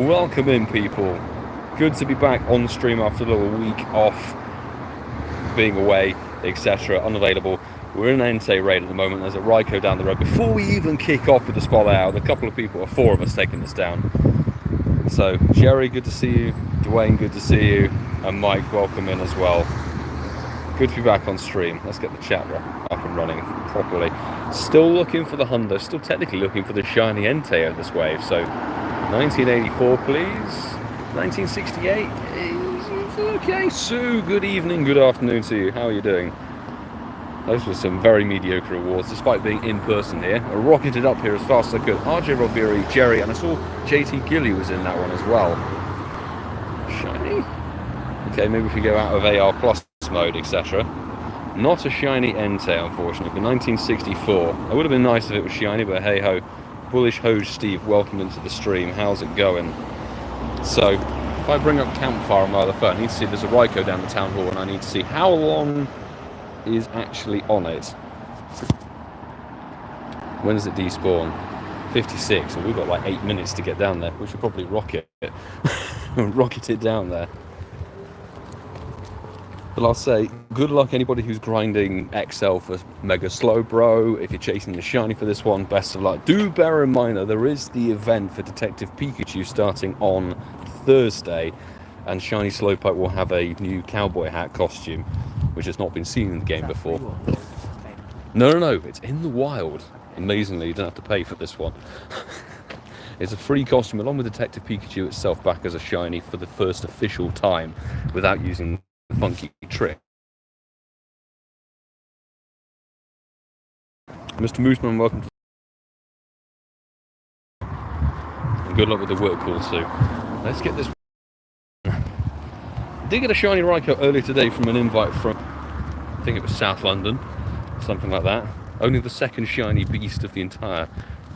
Welcome in, people. Good to be back on stream after a little week off, being away, etc. Unavailable. We're in an Entei raid at the moment. There's a Raikou down the road. Before we even kick off with the spotlight out, a couple of people, or 4 of us, taking this down. So, Jerry, good to see you. Dwayne, good to see you. And Mike, welcome in as well. Good to be back on stream. Let's get the chat up and running properly. Still looking for the Hundo. Still technically looking for the shiny Entei of this wave. So, 1984, please. 1968. Okay, Sue, good evening, good afternoon to you. How are you doing? Those were some very mediocre awards, despite being in person here. I rocketed up here as fast as I could. RJ Robiri, Jerry, and I saw JT Gilly was in that one as well. Shiny? Okay, maybe if we go out of AR Plus mode, etc. Not a shiny Entei, unfortunately, but 1964. It would have been nice if it was shiny, but hey ho. Bullish Hoj Steve, welcome into the stream. How's it going? So, if I bring up Campfire on my other phone, I need to see there's a Raikou down the town hall, and I need to see how long is actually on it. When does it despawn? 56, and we've got like 8 minutes to get down there. We should probably rocket it. Rocket it down there. But I'll say, good luck anybody who's grinding XL for Mega Slowbro. If you're chasing the shiny for this one, best of luck. Do bear in mind that there is the event for Detective Pikachu starting on Thursday, and Shiny Slowpoke will have a new cowboy hat costume, which has not been seen in the game before. No, it's in the wild. Amazingly, you don't have to pay for this one. It's a free costume along with Detective Pikachu itself back as a shiny for the first official time without using funky trick. Mr. Mooseman, welcome to and good luck with the work call too. Let's get this. Did get a shiny Raikou earlier today from an invite from, I think it was South London, something like that. Only the second shiny beast of the entire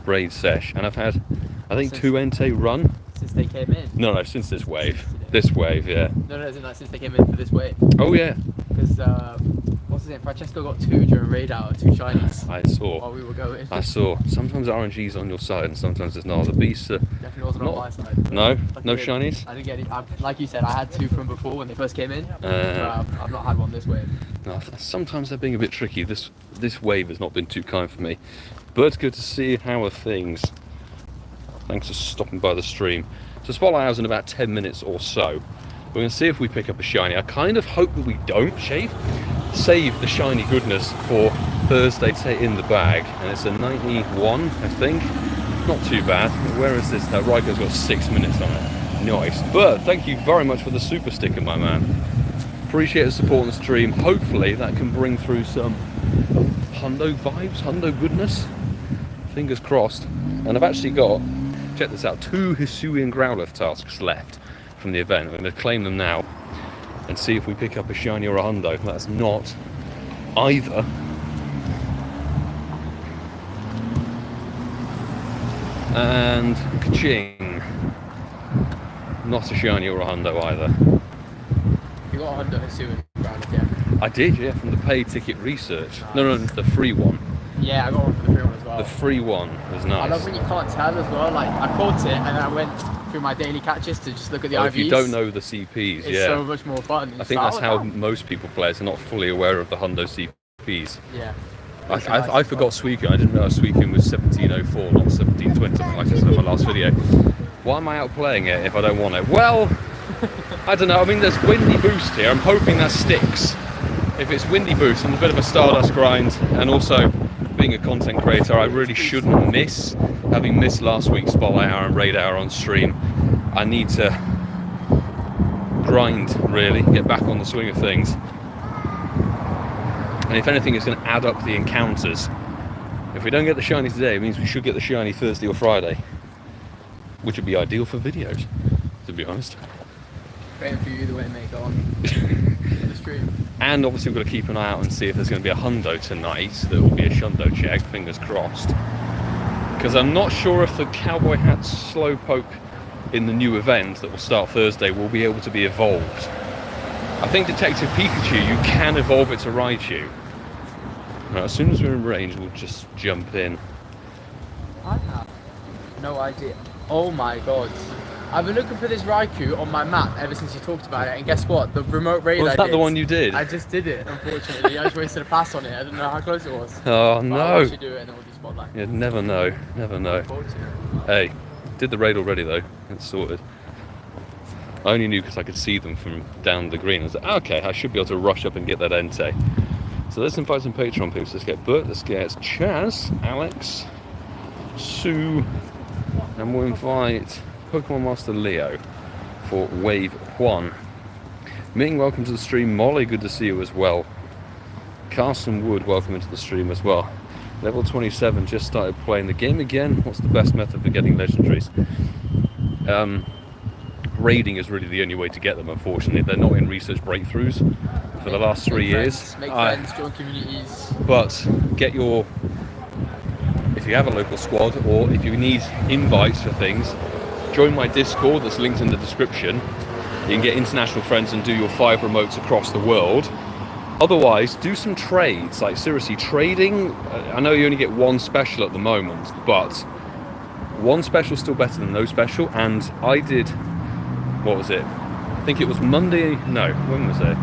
braid sesh, and I've had, I think, 2 Entei run. Since they came in? No, since this wave. This wave, yeah. No, isn't that since they came in for this wave? Oh yeah. Because, what's his name? Francesco got 2 during raid hour, 2 shinies. I saw. While we were going. I saw. Sometimes RNG's on your side and sometimes it's not. The beasts are... Definitely wasn't on my side. No? No shinies? I didn't get any. Like you said, I had 2 from before when they first came in. I've not had one this wave. No, sometimes they're being a bit tricky. This wave has not been too kind for me. But good to see. How are things? Thanks for stopping by the stream. So spotlight hours in about 10 minutes or so. We're going to see if we pick up a shiny. I kind of hope that we don't save the shiny goodness for Thursday to in the bag. And it's a 91, I think. Not too bad. Where is this? Raikou's got 6 minutes on it. Nice. But thank you very much for the super sticker, my man. Appreciate the support on the stream. Hopefully that can bring through some Hundo vibes, Hundo goodness. Fingers crossed. And I've actually got, check this out, 2 Hisuian Growlithe tasks left from the event. I'm going to claim them now and see if we pick up a shiny or a Hundo. That's not either. And ka-ching. Not a shiny or a Hundo either. You got a Hundo Hisuian Growlithe, yeah? I did, yeah, from the paid ticket research. Nice. No, the free one. Yeah, I got one for the free one as well. The free one was nice. I love when you can't tell as well. Like, I caught it and then I went through my daily catches to just look at the IVs. If you don't know the CPs, it's so much more fun. I think that's how most people play. They're not fully aware of the Hundo CPs. Yeah. I forgot Suicune. I didn't realize Suicune was 1704, not 1720, like I said in my last video. Why am I out playing it if I don't want it? Well, I don't know. I mean, there's Windy Boost here. I'm hoping that sticks. If it's Windy Boost and a bit of a Stardust grind, and also being a content creator, I really shouldn't miss. Having missed last week's Spotlight Hour and Raid Hour on stream, I need to grind, really, get back on the swing of things. And if anything, it's going to add up the encounters. If we don't get the shiny today, it means we should get the shiny Thursday or Friday, which would be ideal for videos, to be honest. Waiting for you either way, mate, go on. The stream. And obviously we've got to keep an eye out and see if there's going to be a Hundo tonight. There will be a Shundo check, fingers crossed. Because I'm not sure if the Cowboy Hat Slowpoke in the new event that will start Thursday will be able to be evolved. I think Detective Pikachu, you can evolve it to Raichu. Right, as soon as we're in range, we'll just jump in. I have no idea. Oh my god. I've been looking for this Raikou on my map ever since you talked about it, and guess what? The remote raid. Was that the one you did? I just did it. Unfortunately, I just wasted a pass on it. I didn't know how close it was. Oh But no! I'll actually do it, and then we'll do spotlight. You never know, never know. Hey, did the raid already though? It's sorted. I only knew because I could see them from down the green. I was like, okay, I should be able to rush up and get that Entei. So let's invite some Patreon people. Let's get Bert, let's get Chaz, Alex, Sue, and we'll invite Pokemon Master Leo for Wave 1. Ming, welcome to the stream. Molly, good to see you as well. Carson Wood, welcome into the stream as well. Level 27, just started playing the game again. What's the best method for getting legendaries? Raiding is really the only way to get them, unfortunately. They're not in research breakthroughs for the last 3 years. Make friends, join communities. But get your, if you have a local squad or if you need invites for things, join my Discord that's linked in the description. You can get international friends and do your 5 remotes across the world. Otherwise, do some trades. Like seriously, trading, I know you only get 1 special at the moment, but 1 special is still better than no special. And I did, what was it? I think it was Monday, no, when was it?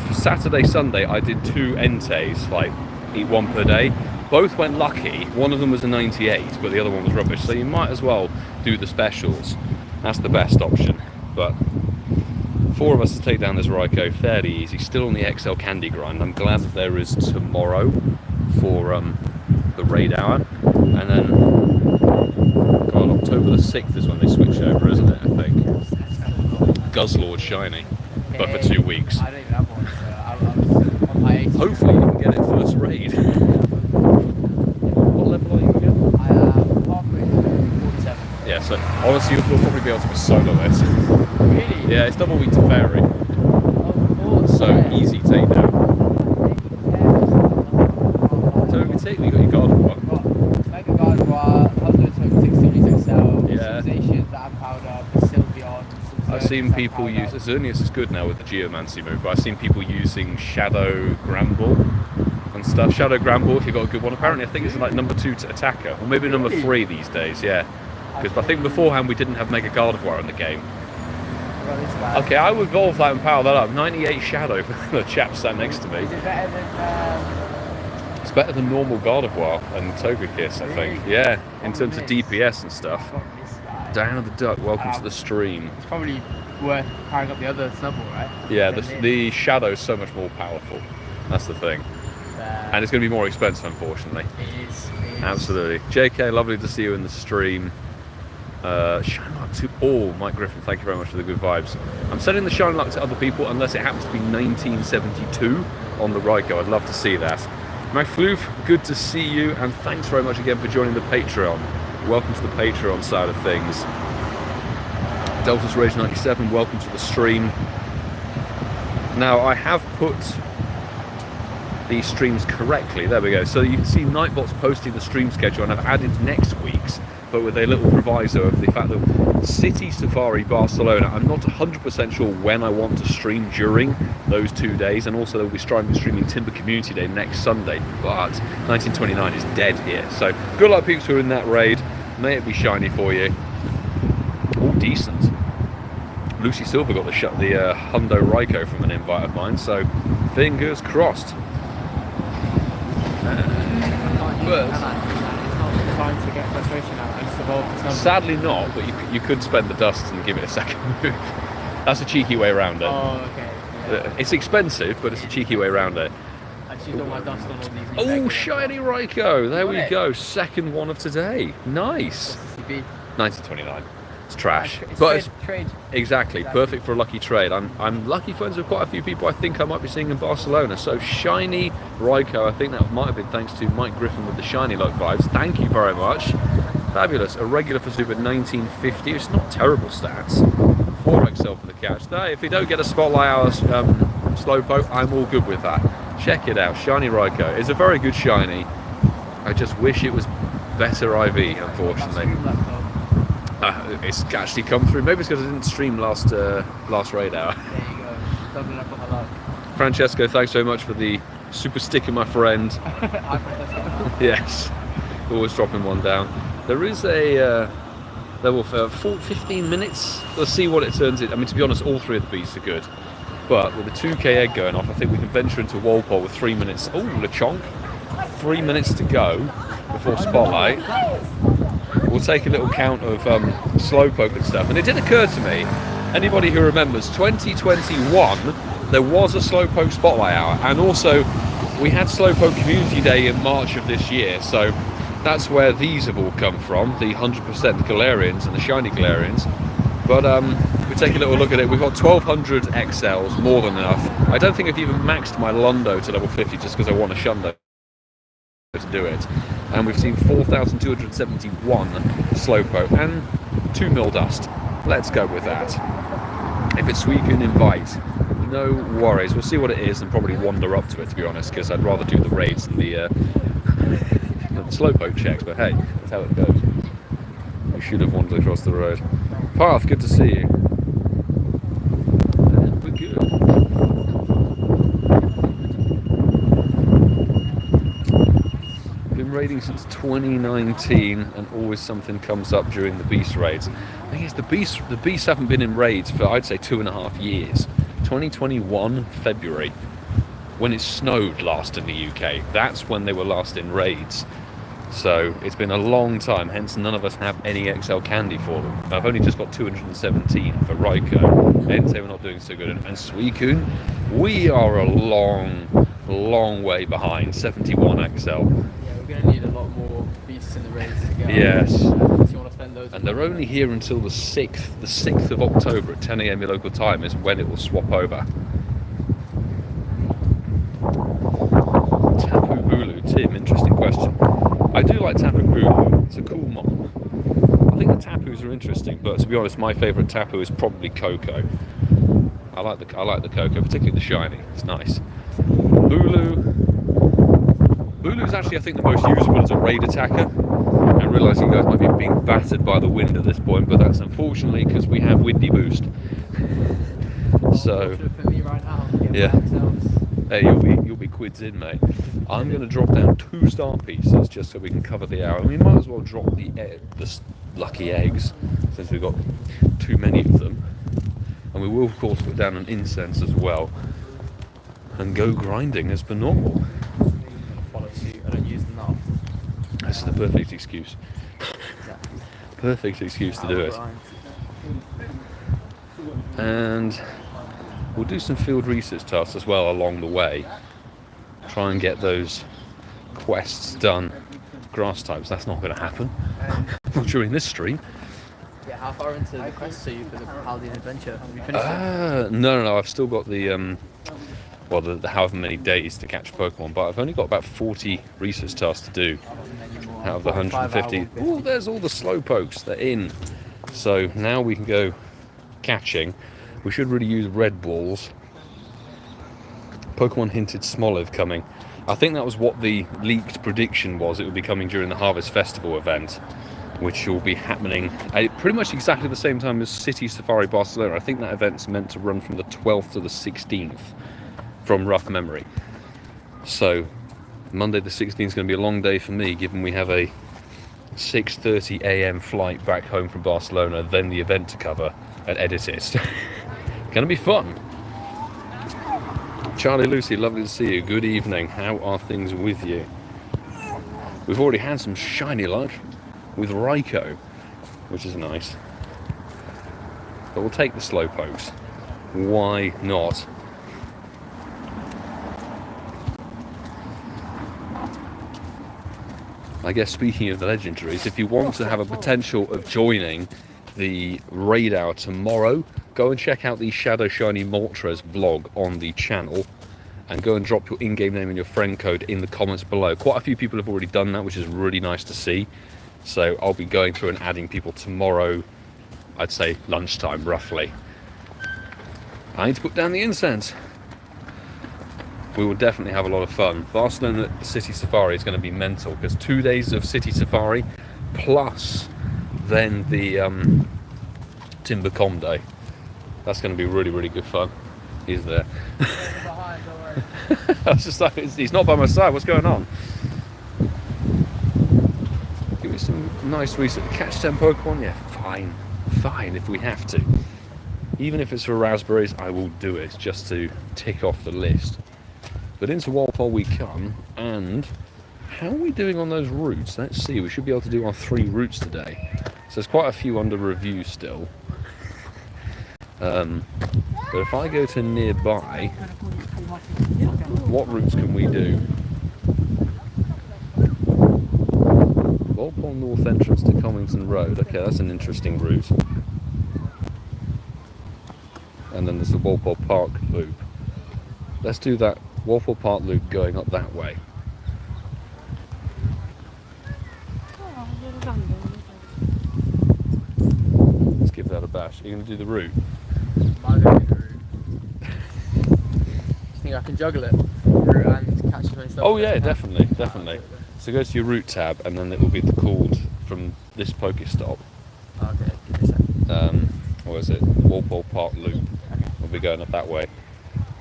For Saturday, Sunday, I did 2 Enteis, like eat 1 per day. Both went lucky. One of them was a 98, but the other one was rubbish. So you might as well do the specials. That's the best option. But 4 of us to take down this Raikou, fairly easy. Still on the XL candy grind. I'm glad that there is tomorrow for the raid hour. And then, God, October the 6th is when they switch over, isn't it? I think. Guzzlord Shiny. But for 2 weeks. I don't even have one, so I was on my 80. Hopefully you can get it first raid. What level are you again? I am halfway through 47. Yeah, so honestly you'll probably be able to solo this. Really? Yeah, it's double week to fairy. Of course. So easy takedown. So we take, we got your Gardevoir. Mega Gardevoir, Token 16 XL, Yeah. Civilizations, that Powder, Sylveon. I've seen people use, Xerneas is good now with the Geomancy move, but I've seen people using Shadow Gramble and stuff. Shadow Gramble, if you've got a good one, apparently I think it's like number 2 to attacker, or maybe number 3 these days, yeah. Because I think beforehand we didn't have Mega Gardevoir in the game. Okay, I would evolve that and power that up. 98 Shadow for the chap sat next to me. Is it better than... It's better than normal Gardevoir and Togekiss, I think. Yeah, in terms of DPS and stuff. Diana the Duck, welcome to the stream. It's probably worth powering up the other Snubbull, right? Yeah, the Shadow's so much more powerful. That's the thing. And it's going to be more expensive, unfortunately. It is. Absolutely. JK, lovely to see you in the stream. Shine luck to all. Mike Griffin, thank you very much for the good vibes. I'm sending the shine luck to other people unless it happens to be 1972 on the Raikou. I'd love to see that. McFloof, good to see you, and thanks very much again for joining the Patreon. Welcome to the Patreon side of things. Delta's Rage 97, welcome to the stream. Now, I have put these streams correctly. There we go. So you can see Nightbot's posting the stream schedule, and I've added next week's, but with a little proviso of the fact that City Safari Barcelona, I'm not 100% sure when I want to stream during those 2 days, and also they'll be streaming Timber Community Day next Sunday, but 1929 is dead here. So good luck peeps who are in that raid. May it be shiny for you. All decent. LucySilver got the Hundo Raikou from an invite of mine, so fingers crossed. Time to get frustration out and just evolve the Snubbull. Sadly not, but you could spend the dust and give it a second move. That's a cheeky way around it. Oh, okay. Yeah. It's expensive, but it's a cheeky way around it. I just used all my dust on all these. Oh, shiny Raikou! There we go. Second one of today. Nice. 1929. It's trash, but it's trade. Exactly perfect for a lucky trade. I'm lucky friends with quite a few people I think I might be seeing in Barcelona. So shiny Raikou, I think that might have been thanks to Mike Griffin with the shiny luck vibes. Thank you very much. Fabulous. A regular for Super 1950. It's not terrible stats. 4XL for the catch. There, if we don't get a spotlight hour Slowpoke, I'm all good with that. Check it out. Shiny Raikou. It's a very good shiny. I just wish it was better IV, unfortunately. It's actually come through. Maybe it's because I didn't stream last raid hour. There you go. Doubling up on the luck. Francesco, thanks very much for the super sticker, my friend. Yes. Always dropping one down. There is a level for 15 minutes. Let's see what it turns in. I mean, to be honest, all three of the beasts are good. But with the 2k egg going off, I think we can venture into Walpole with 3 minutes. Oh, LeChonk. 3 minutes to go before Spotlight. We'll take a little count of Slowpoke and stuff. And it did occur to me, anybody who remembers, 2021, there was a Slowpoke Spotlight Hour. And also, we had Slowpoke Community Day in March of this year. So that's where these have all come from, the 100% Galarians and the shiny Galarians. But we take a little look at it. We've got 1200 XLs, more than enough. I don't think I've even maxed my Lundo to level 50 just because I want a Shundo to do it. And we've seen 4,271 Slowpoke and 2 Mildust. Let's go with that. If it's Suicune, invite. No worries. We'll see what it is and probably wander up to it, to be honest, because I'd rather do the raids than the Slowpoke checks. But hey, that's how it goes. We should have wandered across the road. Path, good to see you. We're good. Been raiding since 2019, and always something comes up during the beast raids. I think it's the beasts haven't been in raids for, I'd say, 2.5 years. 2021 February, when it snowed last in the UK. That's when they were last in raids. So it's been a long time, hence none of us have any XL candy for them. I've only just got 217 for Raikou. Hence we're not doing so good. And Suicune, we are a long way behind. 71 XL. Yeah, we're going to need a lot more beasts in the race to get. Yes. So you want to spend those. And they're only here until the 6th. The 6th of October at 10 AM your local time is when it will swap over. Tapu Bulu, Tim, interesting question. I do like Tapu Bulu, it's a cool mod. I think the Tapus are interesting, but to be honest, my favourite Tapu is probably Coco. I like the Coco, particularly the shiny, it's nice. Bulu's actually, I think, the most usable as a raid attacker. I realise you guys might be being battered by the wind at this point, but that's unfortunately because we have windy boost. So, yeah. Hey, you'll be quids in, mate. I'm going to drop down 2 star pieces just so we can cover the hour. We might as well drop the lucky eggs since we've got too many of them. And we will, of course, put down an incense as well and go grinding as per normal. Follow suit. I don't use them enough. This is the perfect excuse. Exactly. Perfect excuse to do it. And we'll do some field research tasks as well along the way. Try and get those quests done. Grass types, that's not going to happen. Not during this stream. Yeah, how far into the quest are you for the Paldean adventure? Have you finished it? No, I've still got the however many days to catch Pokemon, but I've only got about 40 research tasks to do out of the 150. Oh, there's all the Slowpokes, they're in. So now we can go catching. We should really use red balls. Pokemon hinted Smoliv coming. I think that was what the leaked prediction was. It would be coming during the Harvest Festival event, which will be happening at pretty much exactly the same time as City Safari Barcelona. I think that event's meant to run from the 12th to the 16th, from rough memory. So Monday the 16th is going to be a long day for me, given we have a 6:30 AM flight back home from Barcelona, then the event to cover and edit it. Going to be fun. CharleyLucy, lovely to see you. Good evening. How are things with you? We've already had some shiny luck with Raikou, which is nice. But we'll take the Slowpokes. Why not? I guess speaking of the legendaries, if you want to have a potential of joining the raid hour tomorrow, go and check out the Shadow Shiny Moltres vlog on the channel and go and drop your in-game name and your friend code in the comments below. Quite a few people have already done that, which is really nice to see. So I'll be going through and adding people tomorrow, I'd say lunchtime roughly. I need to put down the incense. We will definitely have a lot of fun. Barcelona City Safari is going to be mental because 2 days of City Safari plus then the TimbersGo day. That's going to be really, really good fun. He's there. I was just like, he's not by my side. What's going on? Give me some nice research. Catch 10 Pokemon? Yeah, fuck fine. Fine if we have to. Even if it's for raspberries, I will do it just to tick off the list. But into Walpole we come, and how are we doing on those routes? Let's see, we should be able to do our 3 routes today. So there's quite a few under review still. But if I go to nearby, what routes can we do? Walpole North entrance to Comington Road. Okay, that's an interesting route. And then there's the Walpole Park loop. Let's do that Walpole Park loop going up that way. Let's give that a bash. Are you going to do the route? I'm going to do the route. Do you think I can juggle it? Route and catch it myself? Oh yeah, definitely, definitely. So go to your route tab, and then it will be the called from this Pokestop. Okay, give me a second. What is it? Walpole Park loop. Okay. We'll be going up that way.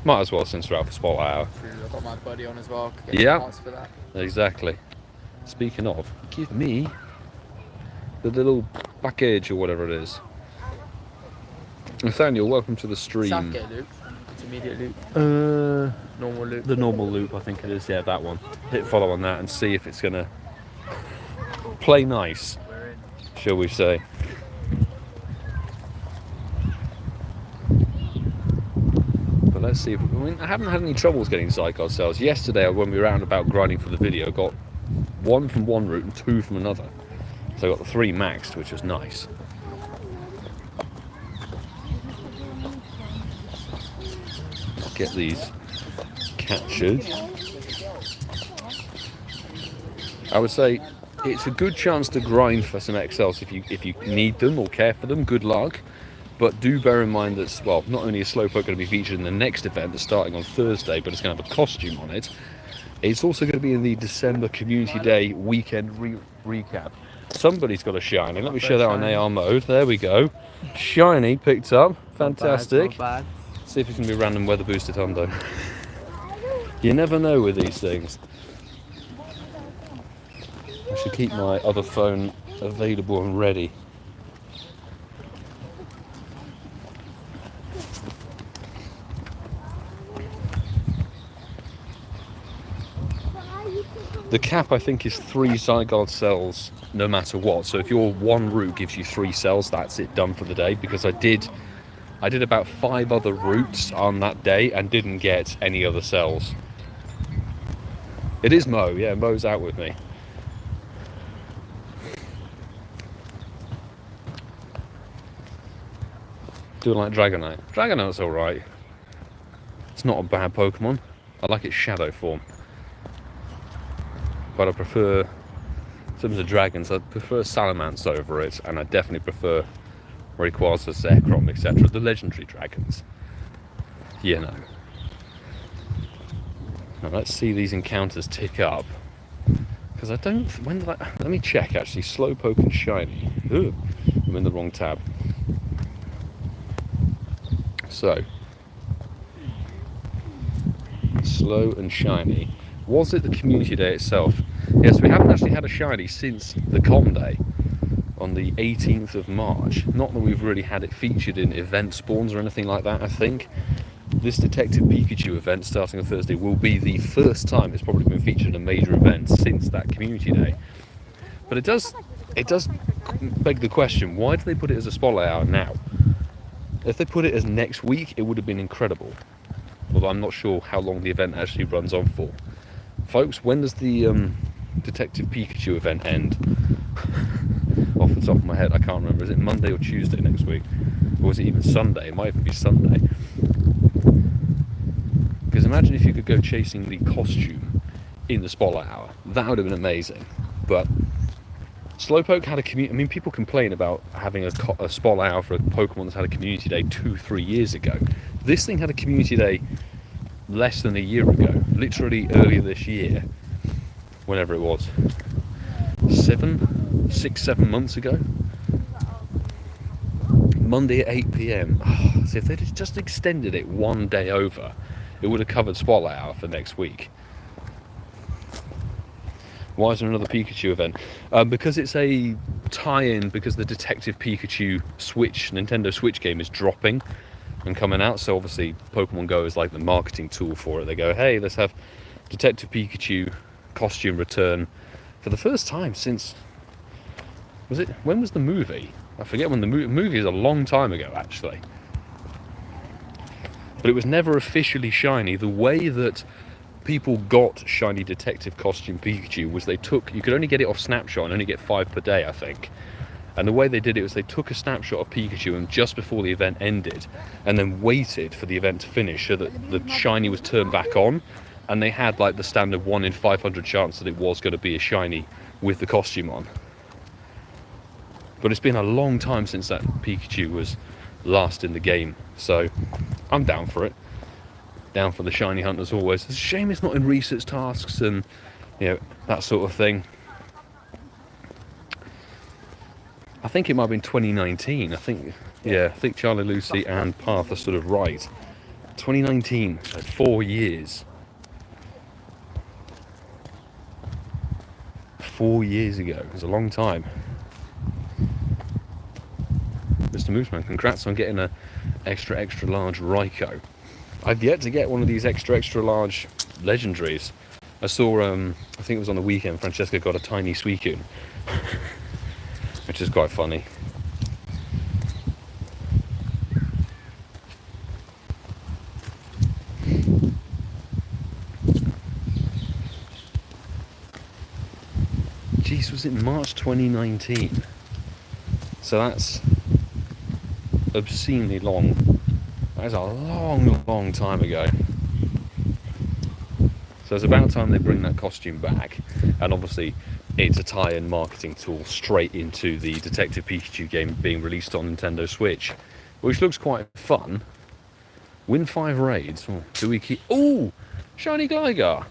Might as well since we're out for Spotlight Hour. I've got my buddy on as well. Yeah. Parts for that. Exactly. Speaking of, give me the little package or whatever it is. Nathaniel, welcome to the stream. Southgate loop. Intermediate loop. Normal loop. The normal loop, I think it is. Yeah, that one. Hit follow on that and see if it's gonna play nice, We're in. shall we say. But let's see. I haven't had any troubles getting sidecar cells. Yesterday, when we were out and about grinding for the video, got 1 from one route and 2 from another. So I got the 3 maxed, which was nice. I'll get these captured. I would say it's a good chance to grind for some XLs if you need them or care for them. Good luck. But do bear in mind that, well, not only is Slowpoke going to be featured in the next event that's starting on Thursday, but it's going to have a costume on it. It's also going to be in the December Community Day weekend recap. Somebody's got a shiny. Let me show that on AR mode. There we go. Shiny picked up. Fantastic. Not bad. See if it's going to be a random weather boosted Hondo. You never know with these things. I should keep my other phone available and ready. The cap, I think, is 3 Zygarde cells no matter what. So if your one route gives you 3 cells, that's it, done for the day. Because I did about 5 other routes on that day and didn't get any other cells. It is Mo, yeah, Mo's out with me. Doing like Dragonite. Dragonite's alright. It's not a bad Pokemon. I like its shadow form. But I prefer, in terms of dragons, I prefer Salamence over it, and I definitely prefer Rayquaza, Zekrom, etc. The legendary dragons. You know. Now let's see these encounters tick up. Because I don't, when did I, let me check actually, Slowpoke and Shiny. Ugh, I'm in the wrong tab. So, Slow and Shiny. Was it the community day itself? Yes, we haven't actually had a shiny since the com day on the 18th of March. Not that we've really had it featured in event spawns or anything like that, I think. This Detective Pikachu event starting on Thursday will be the first time it's probably been featured in a major event since that community day. But it does beg the question, why do they put it as a spotlight hour now? If they put it as next week, it would have been incredible. Although I'm not sure how long the event actually runs on for. Folks, when does the Detective Pikachu event end? Off the top of my head, I can't remember. Is it Monday or Tuesday next week? Or is it even Sunday? It might even be Sunday. Because imagine if you could go chasing the costume in the Spotlight Hour. That would have been amazing. But Slowpoke had a community. I mean, people complain about having a Spotlight Hour for a Pokemon that's had a community day 2-3 years ago. This thing had a community day less than a year ago, literally earlier this year, whenever it was, 6-7 months ago, Monday at 8 PM. Oh, so if they'd just extended it one day over, it would have covered Spotlight Hour for next week. Why is there another Pikachu event? Because it's a tie-in because the Detective Pikachu Nintendo Switch game is dropping and coming out. So obviously Pokemon Go is like the marketing tool for it. They go, hey, let's have Detective Pikachu costume return for the first time since, when was the movie? I forget when the movie is a long time ago actually. But it was never officially shiny. The way that people got shiny Detective costume Pikachu was you could only get it off snapshot and only get 5 per day, I think. And the way they did it was they took a snapshot of Pikachu and just before the event ended, and then waited for the event to finish so that the shiny was turned back on, and they had like the standard 1 in 500 chance that it was going to be a shiny with the costume on. But it's been a long time since that Pikachu was last in the game, so I'm down for it. Down for the shiny hunt as always. It's a shame it's not in research tasks and, you know, that sort of thing. I think it might have been 2019. I think CharleyLucy and Path are sort of right. 2019, so 4 years. 4 years ago. It was a long time. Mr. Mooseman, congrats on getting a extra large Raikou. I've yet to get one of these extra large legendaries. I saw, I think it was on the weekend, Francesca got a tiny Suicune, which is quite funny. Jeez, was it March 2019? So that's obscenely long. That is a long time ago. So it's about time they bring that costume back. And obviously it's a tie-in marketing tool straight into the Detective Pikachu game being released on Nintendo Switch, which looks quite fun. Win 5 raids. Oh, do we keep... Ooh! Shiny Gligar!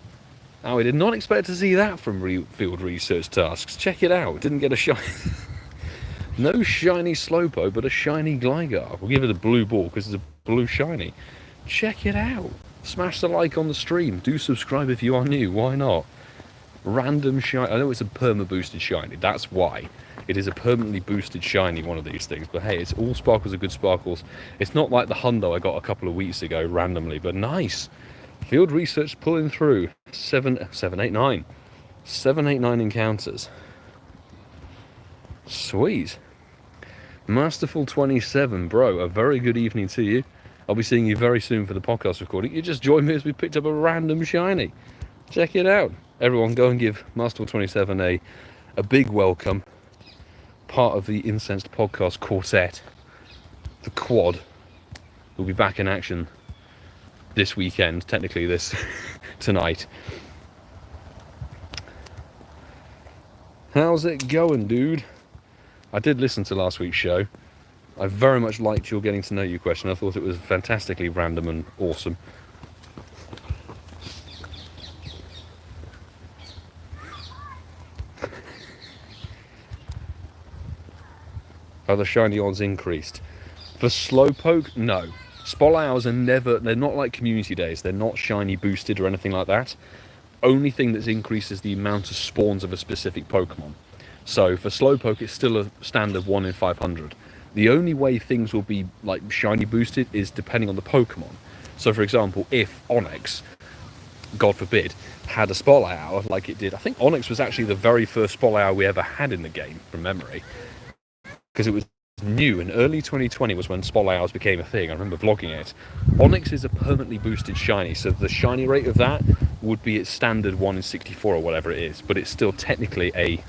Now, we did not expect to see that from field research tasks. Check it out. Didn't get a shiny... No shiny Slowpoke, but a shiny Gligar. We'll give it a blue ball because it's a blue shiny. Check it out. Smash the like on the stream. Do subscribe if you are new. Why not? Random shiny. I know it's a perma-boosted shiny. That's why. It is a permanently boosted shiny, one of these things. But hey, it's all sparkles are good sparkles. It's not like the hundo I got a couple of weeks ago randomly, but nice. Field research pulling through. 789 encounters. Sweet. Masterful 27, bro, a very good evening to you. I'll be seeing you very soon for the podcast recording. You just joined me as we picked up a random shiny. Check it out. Everyone go and give Masterful 27 a big welcome. Part of the Incensed podcast quartet. The quad will be back in action this weekend, technically this tonight. How's it going, dude? I did listen to last week's show. I very much liked your getting to know you question. I thought it was fantastically random and awesome. Are the shiny odds increased? For Slowpoke, no. Spol hours are never, they're not like community days. They're not shiny boosted or anything like that. Only thing that's increased is the amount of spawns of a specific Pokemon. So for Slowpoke, it's still a standard 1 in 500. The only way things will be like shiny boosted is depending on the Pokemon. So for example, if Onyx, God forbid, had a Spotlight Hour like it did, I think Onyx was actually the very first Spotlight Hour we ever had in the game from memory, because it was new, and early 2020 was when Spotlight Hours became a thing. I remember vlogging it. Onyx is a permanently boosted shiny, so the shiny rate of that would be its standard 1 in 64 or whatever it is, but it's still technically a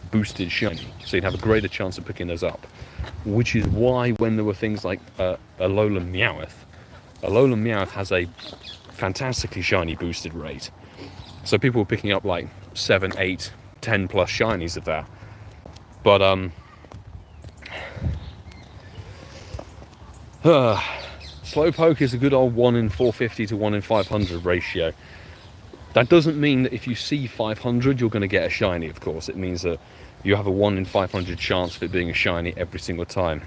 boosted shiny, so you'd have a greater chance of picking those up. Which is why when there were things like Alolan Meowth has a fantastically shiny boosted rate. So people were picking up like 7, 8, 10 plus shinies of that. But Slowpoke is a good old 1 in 450 to 1 in 500 ratio. That doesn't mean that if you see 500 you're going to get a shiny, of course. It means that you have a 1 in 500 chance of it being a shiny every single time.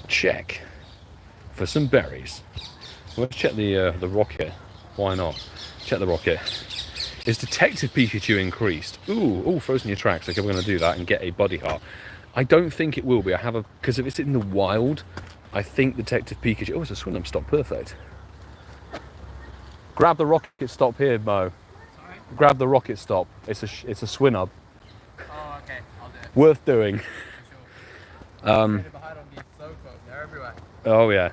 Check for some berries. Let's check the rocket. Why not? Check the rocket. Is Detective Pikachu increased? Ooh, frozen your tracks. Okay, we're going to do that and get a body heart. I don't think it will be. Because if it's in the wild, I think Detective Pikachu... Oh, it's a Swinub stop. Perfect. Grab the rocket stop here, Mo. Sorry? Grab the rocket stop. It's a Swinub. Oh, okay. I'll do it. Worth doing. For sure. Behind on these Slowpoke. They're everywhere. Oh, yeah.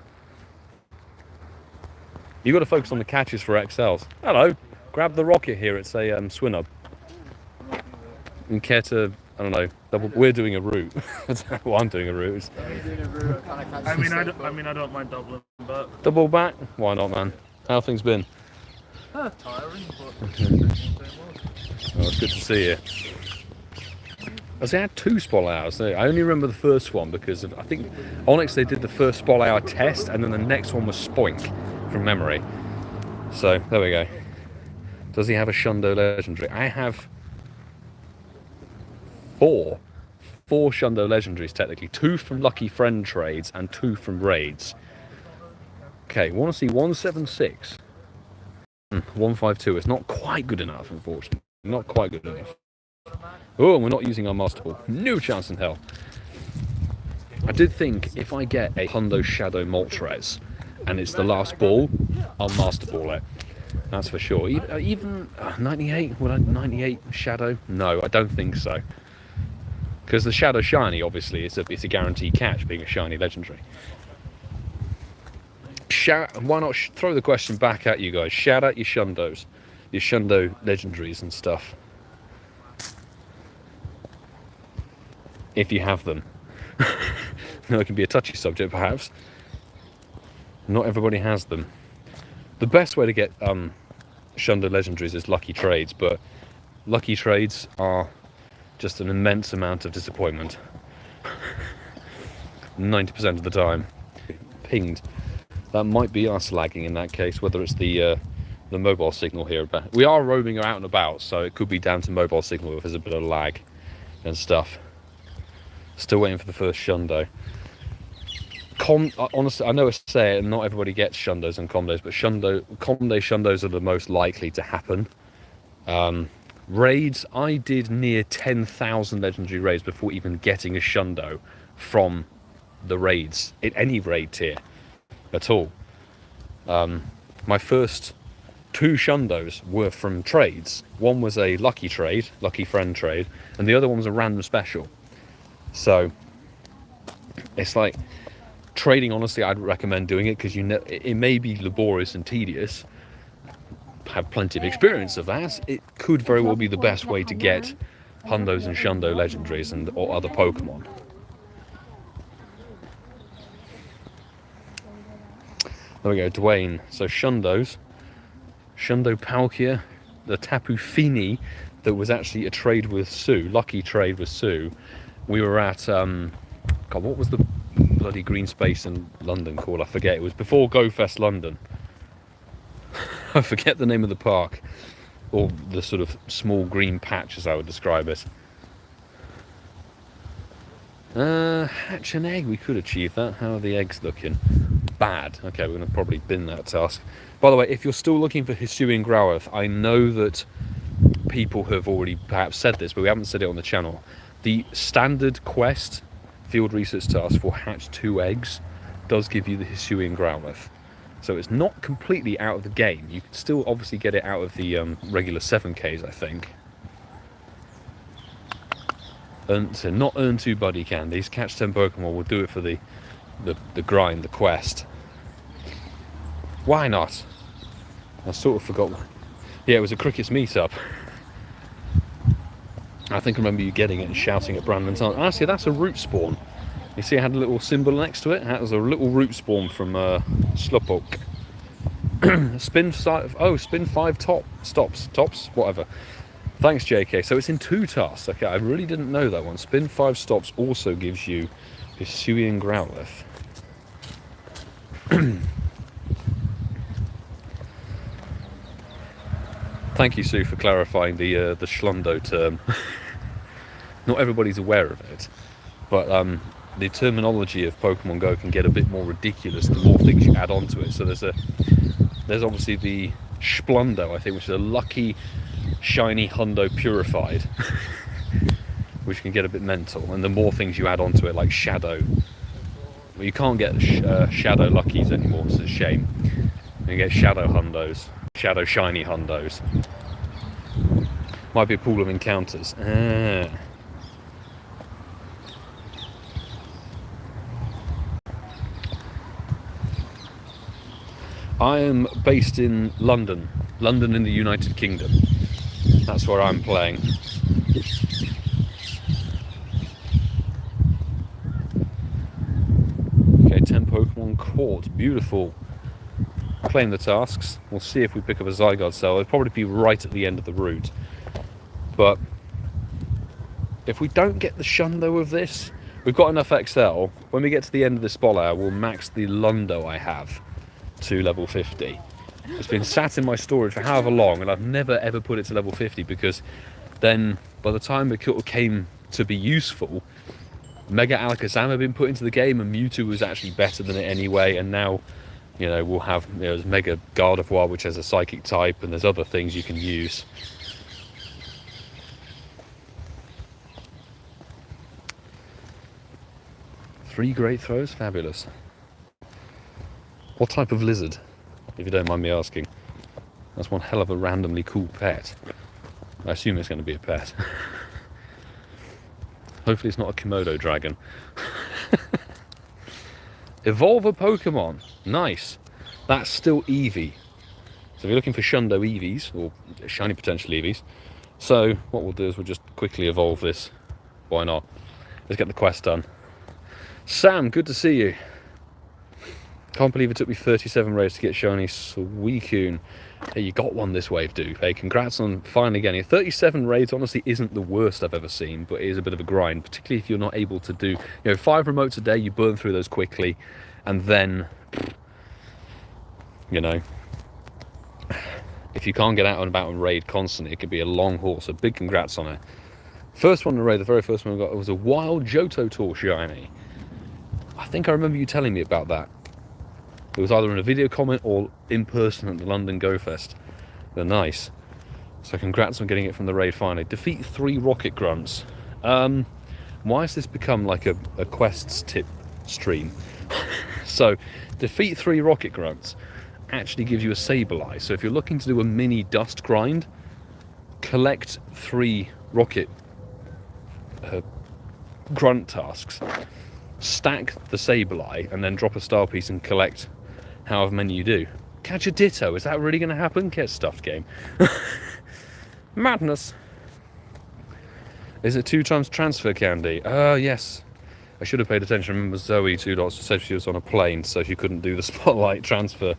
You've got to focus on the catches for XLs. Hello. Grab the rocket here. It's a Swinub. And care to... I don't know. We're doing a route. Well, I'm doing a route. I mean, I don't mind doubling back. Double back? Why not, man? How have things been? Tiring, but Oh, it's good to see you. As they had 2 spotlight hours. I only remember the first one because I think Onyx, they did the first spotlight hour test, and then the next one was Spoink from memory. So there we go. Does he have a Shundo legendary? I have 4 Shundo legendaries technically. 2 from Lucky Friend trades and 2 from raids. Okay, want to see 176. 152. It's not quite good enough, unfortunately. Not quite good enough. Oh, and we're not using our Master Ball. No chance in hell. I did think if I get a Hundo Shadow Moltres and it's the last ball, I'll Master Ball it. That's for sure. Even 98? Would I 98 Shadow? No, I don't think so. Because the Shadow Shiny, obviously, it's a guaranteed catch, being a Shiny Legendary. Why not throw the question back at you guys? Shout out your Shundos, your Shundo Legendaries and stuff. If you have them. No, it can be a touchy subject, perhaps. Not everybody has them. The best way to get Shundo Legendaries is Lucky Trades, but Lucky Trades are just an immense amount of disappointment. 90% of the time. Pinged. That might be us lagging in that case, whether it's the mobile signal here. But we are roaming out and about, so it could be down to mobile signal if there's a bit of lag and stuff. Still waiting for the first Shundo. Honestly, I know I say it, and not everybody gets Shundos and Comdos, but Comday Shundos are the most likely to happen. Raids, I did near 10,000 legendary raids before even getting a Shundo from the raids, in any raid tier at all. My first 2 Shundos were from trades. One was a lucky trade, lucky friend trade, and the other one was a random special. So it's like trading, honestly, I'd recommend doing it because it may be laborious and tedious. Have plenty of experience of that. It could very well be the best way to get Hundos and Shundo legendaries or other Pokemon. There we go, Dwayne. So Shundos, Shundo Palkia, the Tapu Fini that was actually a trade with Sue, lucky trade with Sue. We were at, God, what was the bloody green space in London called? I forget. It was before GoFest London. I forget the name of the park, or the sort of small green patch as I would describe it. Hatch an egg, we could achieve that. How are the eggs looking? Bad. Okay, we're going to probably bin that task. By the way, if you're still looking for Hisuian Growlithe, I know that people have already perhaps said this, but we haven't said it on the channel. The standard quest field research task for hatch 2 eggs does give you the Hisuian Growlithe. So it's not completely out of the game. You can still obviously get it out of the regular 7Ks, I think. So not earn 2 buddy candies. Catch 10 Pokemon will do it for the grind, the quest. Why not? I sort of forgot. Yeah, it was a Cricket's meetup. I think I remember you getting it and shouting at Brandon's aunt. Actually, that's a root spawn. You see, it had a little symbol next to it. That was a little root spawn from Slowpoke. Spin 5 tops, whatever. Thanks, JK. So it's in 2 tasks. Okay, I really didn't know that one. Spin 5 stops also gives you Hisuian Growlithe. Thank you, Sue, for clarifying the Schlundo term. Not everybody's aware of it, but the terminology of Pokemon Go can get a bit more ridiculous the more things you add onto it. So there's obviously the Splundo, I think, which is a lucky shiny hundo purified, which can get a bit mental. And the more things you add onto it, like shadow, well, you can't get shadow luckies anymore, it's a shame. You get shadow hundos, shadow shiny hundos. Might be a pool of encounters. I am based in London in the United Kingdom. That's where I'm playing. Okay, 10 Pokemon caught. Beautiful. Claim the tasks. We'll see if we pick up a Zygarde cell. It'll probably be right at the end of the route. But if we don't get the Shundo of this, we've got enough XL. When we get to the end of this spot hour, we'll max the Lundo I have to level 50. It's been sat in my storage for however long, and I've never ever put it to level 50, because then by the time it came to be useful, Mega Alakazam had been put into the game, and Mewtwo was actually better than it anyway. And now, you know, we'll have, you know, there's Mega Gardevoir, which has a psychic type, and there's other things you can use. Three great throws, fabulous. What type of lizard, if you don't mind me asking? That's one hell of a randomly cool pet. I assume it's going to be a pet. Hopefully it's not a Komodo dragon. Evolve a Pokemon. Nice. That's still Eevee. So if you're looking for Shundo Eevees, or shiny potential Eevees, so what we'll do is we'll just quickly evolve this. Why not? Let's get the quest done. Sam, good to see you. Can't believe it took me 37 raids to get shiny Suicune. Hey, you got one this wave, dude. Hey, congrats on finally getting it. 37 raids honestly isn't the worst I've ever seen, but it is a bit of a grind, particularly if you're not able to do, you know, 5 remotes a day. You burn through those quickly, and then, you know, if you can't get out and about and raid constantly, it could be a long haul. So big congrats on it. First one to raid, the very first one I got, was a wild Johto Tour shiny. I think I remember you telling me about that. It was either in a video comment or in person at the London Go Fest. They're nice. So congrats on getting it from the raid finally. Defeat 3 Rocket Grunts. Why has this become like a quests tip stream? So, defeat 3 Rocket Grunts actually gives you a Sableye. So if you're looking to do a mini dust grind, collect 3 Rocket Grunt tasks. Stack the Sableye and then drop a star piece and collect however many you do. Catch a Ditto, is that really going to happen? Get stuffed, game. Madness. Is it 2 times transfer candy? Yes. I should have paid attention. I remember Zoe 2 dots said she was on a plane, so she couldn't do the spotlight transfer,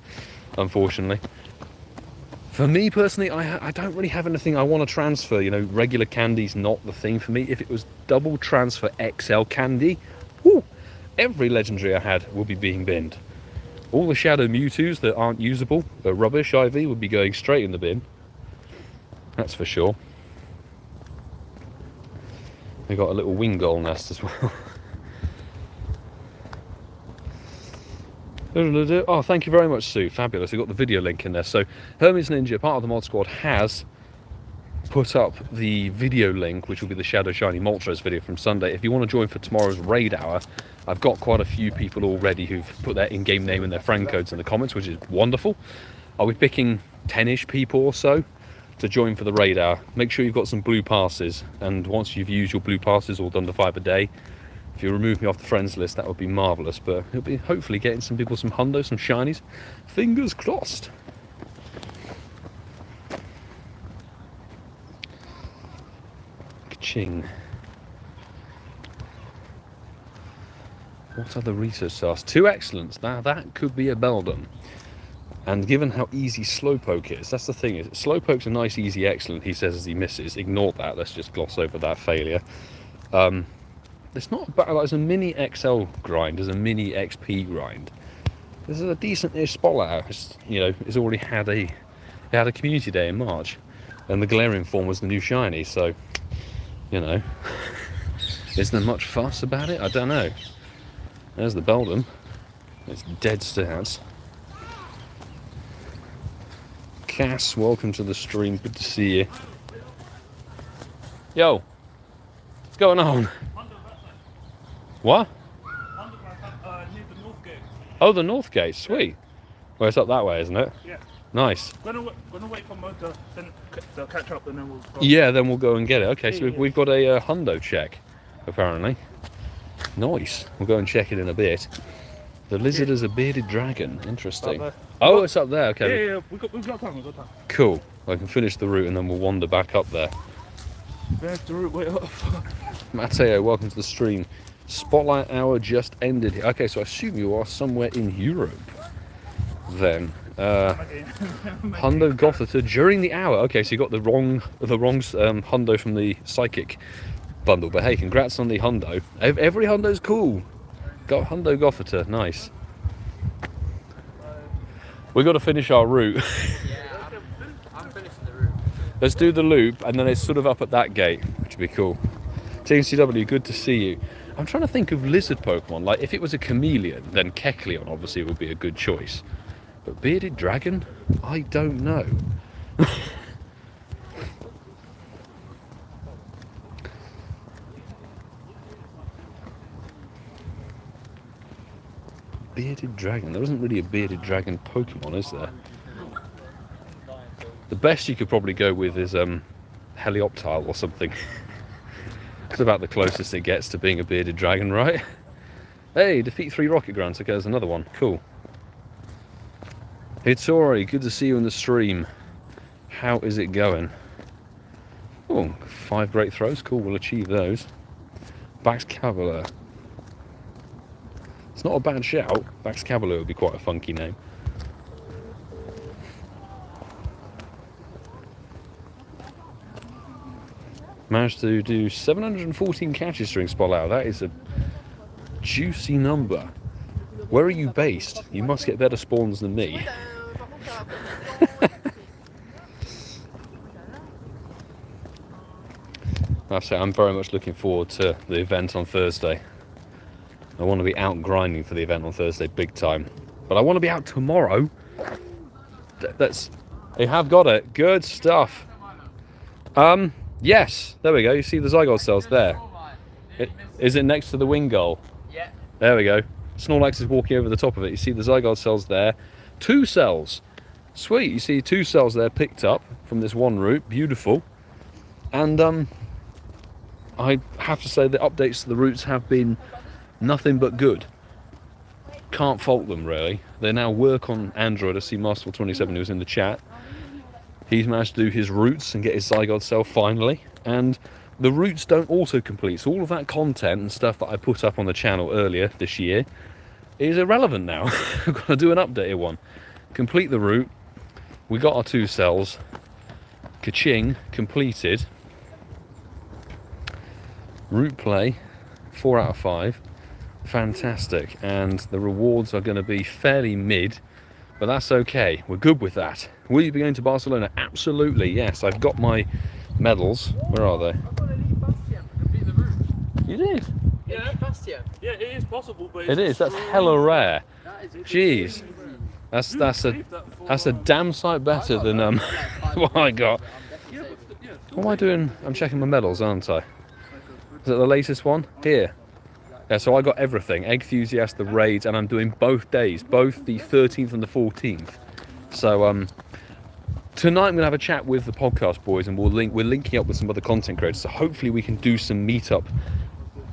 unfortunately. For me personally, I don't really have anything I want to transfer. You know, regular candy's not the thing for me. If it was double transfer XL candy, whoo, every legendary I had will be being binned. All the Shadow Mewtwo's that aren't usable, the rubbish IV, would be going straight in the bin. That's for sure. We got a little Wingull nest as well. Oh, thank you very much, Sue. Fabulous. We got the video link in there. So, HermesNinja, part of the mod squad, has put up the video link, which will be the Shadow Shiny Moltres video from Sunday. If you want to join for tomorrow's raid hour, I've got quite a few people already who've put their in-game name and their friend codes in the comments, which is wonderful. I'll be picking 10-ish people or so to join for the raid hour. Make sure you've got some blue passes, and once you've used your blue passes, all done to 5 a day, if you remove me off the friends list, that would be marvellous. But it'll be hopefully getting some people some hundos, some shinies. Fingers crossed. Ka-ching. What other research tasks? 2 excellence. Now that could be a Beldum. And given how easy Slowpoke is, that's the thing. Slowpoke's a nice, easy, excellent, he says as he misses. Ignore that. Let's just gloss over that failure. It's not bad. Like, it's a mini XL grind. There's a mini XP grind. This is a decent-ish spot. It's, you know, it's already had a community day in March, and the Galarian form was the new shiny. So, you know, is there much fuss about it? I don't know. There's the Beldum. It's dead stats. Cass, welcome to the stream. Good to see you. Yo, what's going on? What? Near the North Gate. Oh, the North Gate, sweet. Well, it's up that way, isn't it? Yeah. Nice. Gonna wait for Motor, then they'll catch up, and then we'll go. Yeah, then we'll go and get it. Okay, Yeah, so yeah. we've got a hundo check, apparently. Nice. We'll go and check it in a bit. The lizard is a bearded dragon. Interesting. Up there. Oh, it's up there. Okay. Yeah, we've got time. Cool. I can finish the route and then we'll wander back up there. There's the route way up. Mateo, welcome to the stream. Spotlight hour just ended. Okay, so I assume you are somewhere in Europe. Then. Hundo Gothita during the hour. Okay, so you got the wrong hundo from the psychic bundle. But hey, congrats on the hundo. Every hundo's cool. Got hundo Gothita, nice. We've got to finish our route. Yeah, I'm finishing the route. Let's do the loop, and then it's sort of up at that gate, which would be cool. TMCW, good to see you. I'm trying to think of lizard Pokemon. Like, if it was a chameleon, then Kecleon obviously would be a good choice. But bearded dragon? I don't know. Bearded dragon? There isn't really a bearded dragon Pokemon, is there? The best you could probably go with is Helioptile or something. It's about the closest it gets to being a bearded dragon, right? Hey, defeat 3 Rocket Grunts. Okay, there's another one. Cool. Hitori, good to see you in the stream. How is it going? Oh, 5 great throws. Cool, we'll achieve those. Bax Cavalier. It's not a bad shout. Bax Cavalier would be quite a funky name. Managed to do 714 catches during Spotlight. That is a juicy number. Where are you based? You must get better spawns than me. That's it. I'm very much looking forward to the event on Thursday. I want to be out grinding for the event on Thursday big time. But I want to be out tomorrow. They have got it. Good stuff. Yes, there we go. You see the Zygote cells there. Is it next to the wing goal? Yeah. There we go. Snorlax is walking over the top of it. You see the Zygote cells there. 2 cells. Sweet. You see 2 cells there picked up from this one route. Beautiful. And I have to say the updates to the routes have been nothing but good. Can't fault them, really. They now work on Android. I see Masterful27 who was in the chat. He's managed to do his routes and get his Zygote cell finally. And the routes don't auto-complete. So all of that content and stuff that I put up on the channel earlier this year is irrelevant now. I've got to do an updated one. Complete the route. We got our 2 cells. Ka-ching, completed. Route play, 4 out of 5. Fantastic. And the rewards are going to be fairly mid. But that's okay. We're good with that. Will you be going to Barcelona? Absolutely, yes. I've got my medals. Where are they? I've got an Elite Bastion to complete the route. You did? Yeah. Elite Bastion. Yeah, it is possible, but It is. That's hella rare. That is Jeez. That's a damn sight better than what I got. What am I doing? I'm checking my medals, aren't I? Is that the latest one? Here. Yeah, so I got everything. Egg Enthusiast, the raids, and I'm doing both days, both the 13th and the 14th. So tonight I'm going to have a chat with the podcast boys, and we're linking up with some other content creators. So hopefully we can do some meetup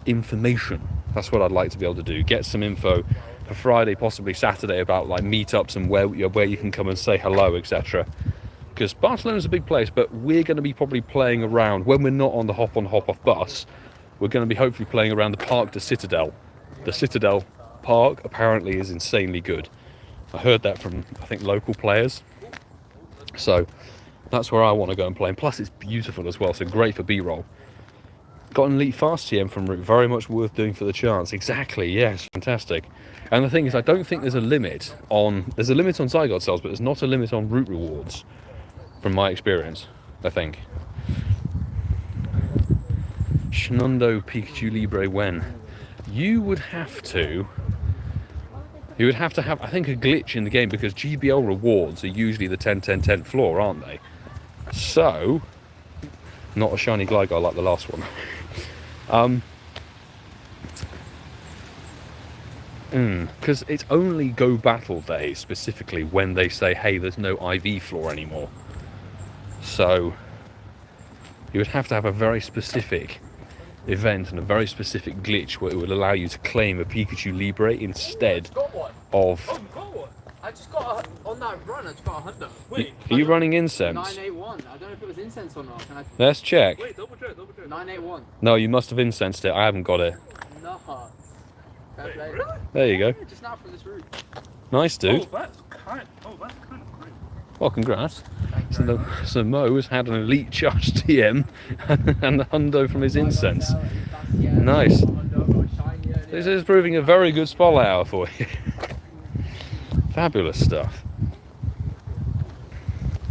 information. That's what I'd like to be able to do. Get some info for Friday, possibly Saturday, about like meetups and where you can come and say hello, etc. Because Barcelona's a big place, but we're going to be probably playing around when we're not on the hop on hop off bus. We're going to be hopefully playing around the Parc de Citadel. The Citadel Park apparently is insanely good. I heard that from, I think, local players. So that's where I want to go and play. And plus it's beautiful as well, so great for B-roll. Got an Elite Fast TM from Root, very much worth doing for the chance. Exactly, yes, fantastic. And the thing is, I don't think there's a limit on Zygote cells, but there's not a limit on Root rewards, from my experience, I think. Shnundo Pikachu Libre when? You would have to have, I think, a glitch in the game, because GBL rewards are usually the 10-10-10 floor, aren't they? So, Not a shiny Gligar like the last one. Because it's only Go Battle Day specifically when they say, hey, there's no IV floor anymore. So you would have to have a very specific event and a very specific glitch where it would allow you to claim a Pikachu Libre instead of... Oh, you got one? I just got on that run, I just got a Hundo. Wait, are you running incense? 981. I don't know if it was incense or not. Let's check. Wait, double check. 981. No, you must have incensed it. I haven't got it. No. Wait, really? There you go. Just now from this route. Nice, dude. Oh, that's kind of great. Well, congrats. So Mo has had an elite charge TM and the Hundo from his incense. Nice. This is proving a very good spot hour for you. Fabulous stuff.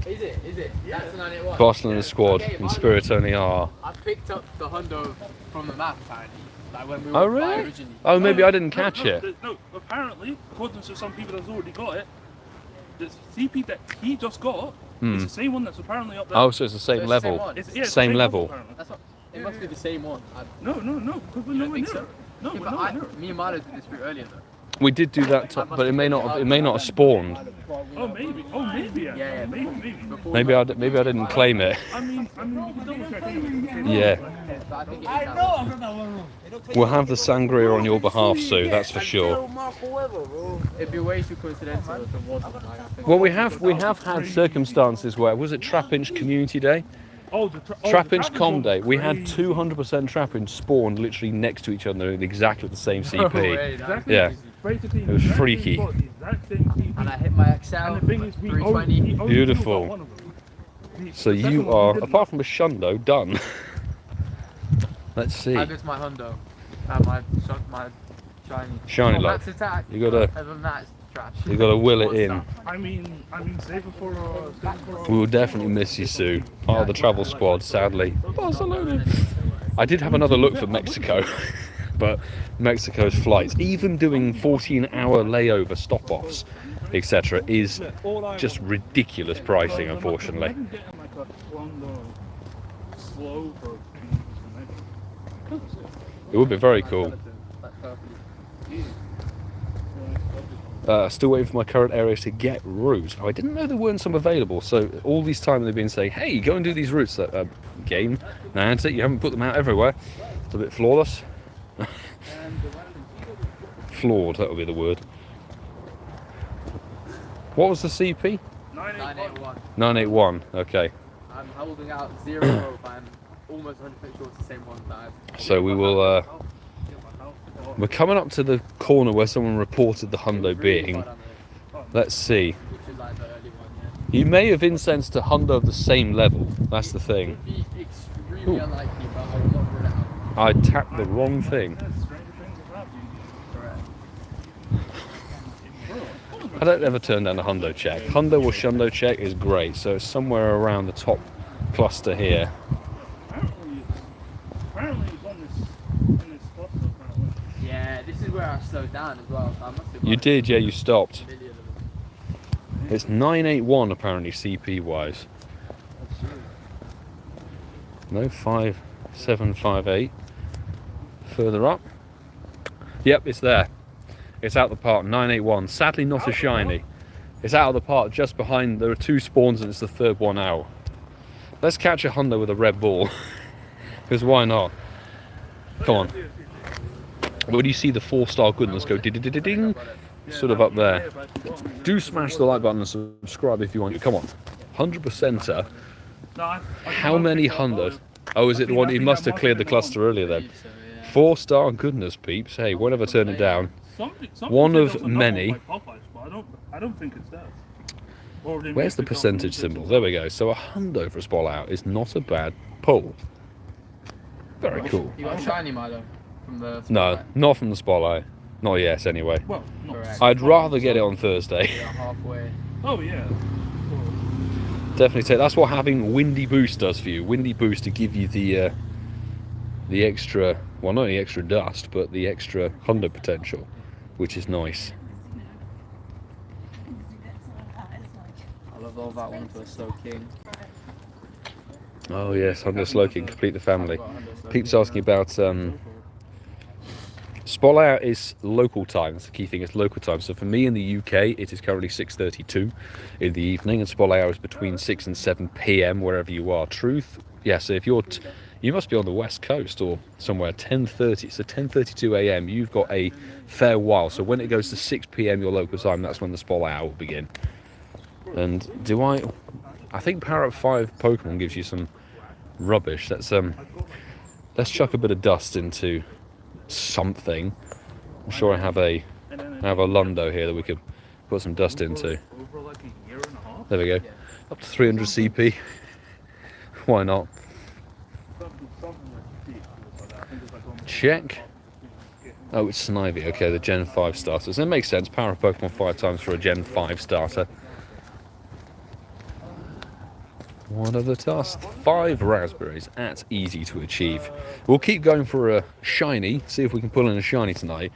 Is it? Yeah. That's the 981. Boston and the squad in spirit only are. I picked up the Hundo from the map apparently. Like when we Oh were really? originally. Oh, maybe I didn't catch it. No, apparently, according to some people that's already got it, the CP that he just got is the same one that's apparently up there. Oh, so it's the same level. It's the Same level. apparently. That's what. It must be the same one. No, because we're nowhere near it. No, we're nowhere near it. Me and Martyn did this route earlier though. We did do that, but it may not have spawned. Oh, maybe. Yeah. Maybe I didn't claim it. I mean, we can double check anyway. Yeah. But I think it is. We'll have the sangria on your behalf, Sue. That's for sure. It'd be way too coincidental if it wasn't. Like, I think Well, we have had circumstances where was it Trapinch Community Day? Oh, Trapinch Com Day. We had 200% Trapinch spawned literally next to each other in exactly the same CP. Exactly. Yeah. Basically, It was freaky. the exact same CP. and I hit my XL. And the thing is, we 320. only Beautiful. got one of them. So you are, apart from a Shundo, done. Let's see. I did my Hundo. My shiny. Shiny light. Max attack. You gotta- Other than that, it's trash. You got to will it in. I mean, save it for We will definitely miss you, Sue. Part of the travel squad, sadly. Barcelona. I did have another look for Mexico, but Mexico's flights, even doing 14-hour layover stop-offs, etc., is just ridiculous pricing, unfortunately. It would be very cool. Still waiting for my current areas to get routes. Oh, I didn't know there weren't some available. So all this time they've been saying, hey, go and do these routes. That game, Niantic, you haven't put them out everywhere. It's a bit flawless. Flawed, that would be the word. What was the CP? 981. 981, okay. I'm holding out 0 hope. I'm almost 100% sure it's the same one that I've... So we will... we're coming up to the corner where someone reported the Hundo being. Let's see. Which is like the early one, yeah. You may have incensed a Hundo of the same level. That's the thing. It would be extremely unlikely, but I will not rule it out. I tapped the wrong thing. Correct. I don't ever turn down a Hundo check. Hundo or Shundo check is great. So it's somewhere around the top cluster here. Apparently it's in this cluster, apparently. Yeah, this is where I slowed down as well. So I must have You got did, yeah, you stopped. a million of them. It's 981 apparently CP wise. No, 5758. Further up. Yep, it's there. It's out the park, 981. Sadly not a shiny. It's out of the park just behind, there are 2 spawns and it's the 3rd one out. Let's catch a Hundo with a red ball. Because why not? Come on. When you see the 4-star goodness go ding, sort of up there. Do smash the like button and subscribe if you want. Come on. 100%er. How many Hundos? Oh, is it the one? He must have cleared the cluster earlier then. 4-star goodness, peeps. Hey, won't ever turn it down. One of many. I don't think it's that. Where's the percentage symbol? There we go. So a Hundo for a spot out is not a bad pull. Very cool. You got a shiny Milo from the... No, not from the spotlight. Not yet, anyway. Well, not Correct. I'd rather get it on Thursday. Yeah, halfway. Oh yeah. Definitely take. That's what having Windy Boost does for you. Windy Boost to give you the extra, well, not only extra dust, but the extra Hundo potential, which is nice. I love all that one to a slow king. Oh yes, LunaLouGB, complete the family. Peeps asking about spot layout is local time. That's the key thing. It's local time. So for me in the UK, it is currently 6:32 in the evening, and spot layout is between 6 and 7 p.m. wherever you are. Truth, yeah. So if you're, you must be on the west coast or somewhere. 10:30. So 10:32 a.m. You've got a fair while. So when it goes to 6 p.m. your local time, that's when the spot layout will begin. And do I think Power Up 5 Pokemon gives you some rubbish. Let's chuck a bit of dust into something. I'm sure I have a Lundo here that we could put some dust into. There we go. Up to 300 CP. Why not? Check. Oh, it's Snivy. Okay, the Gen 5 starters. It makes sense. Power of Pokemon 5 times for a Gen 5 starter. What are the tasks? 5 raspberries. That's easy to achieve. We'll keep going for a shiny, see if we can pull in a shiny tonight.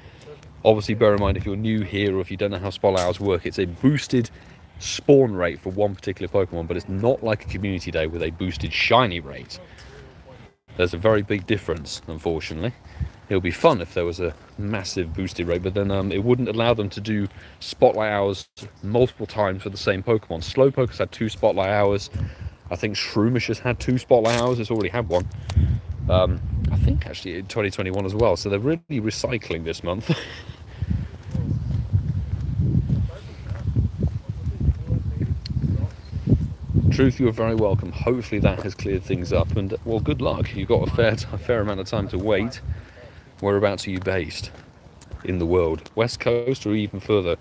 Obviously, bear in mind, if you're new here or if you don't know how spot hours work, it's a boosted spawn rate for one particular Pokemon, but it's not like a community day with a boosted shiny rate. There's a very big difference, unfortunately. It would be fun if there was a massive boosted rate, but then it wouldn't allow them to do spotlight hours multiple times for the same Pokemon. Slowpoke has had 2 spotlight hours. I think Shroomish has had 2 spotlight hours. It's already had one. I think actually in 2021 as well. So they're really recycling this month. Truth, you are very welcome. Hopefully that has cleared things up. And well, good luck. You've got a fair amount of time to wait. Whereabouts are you based in the world? West Coast or even further?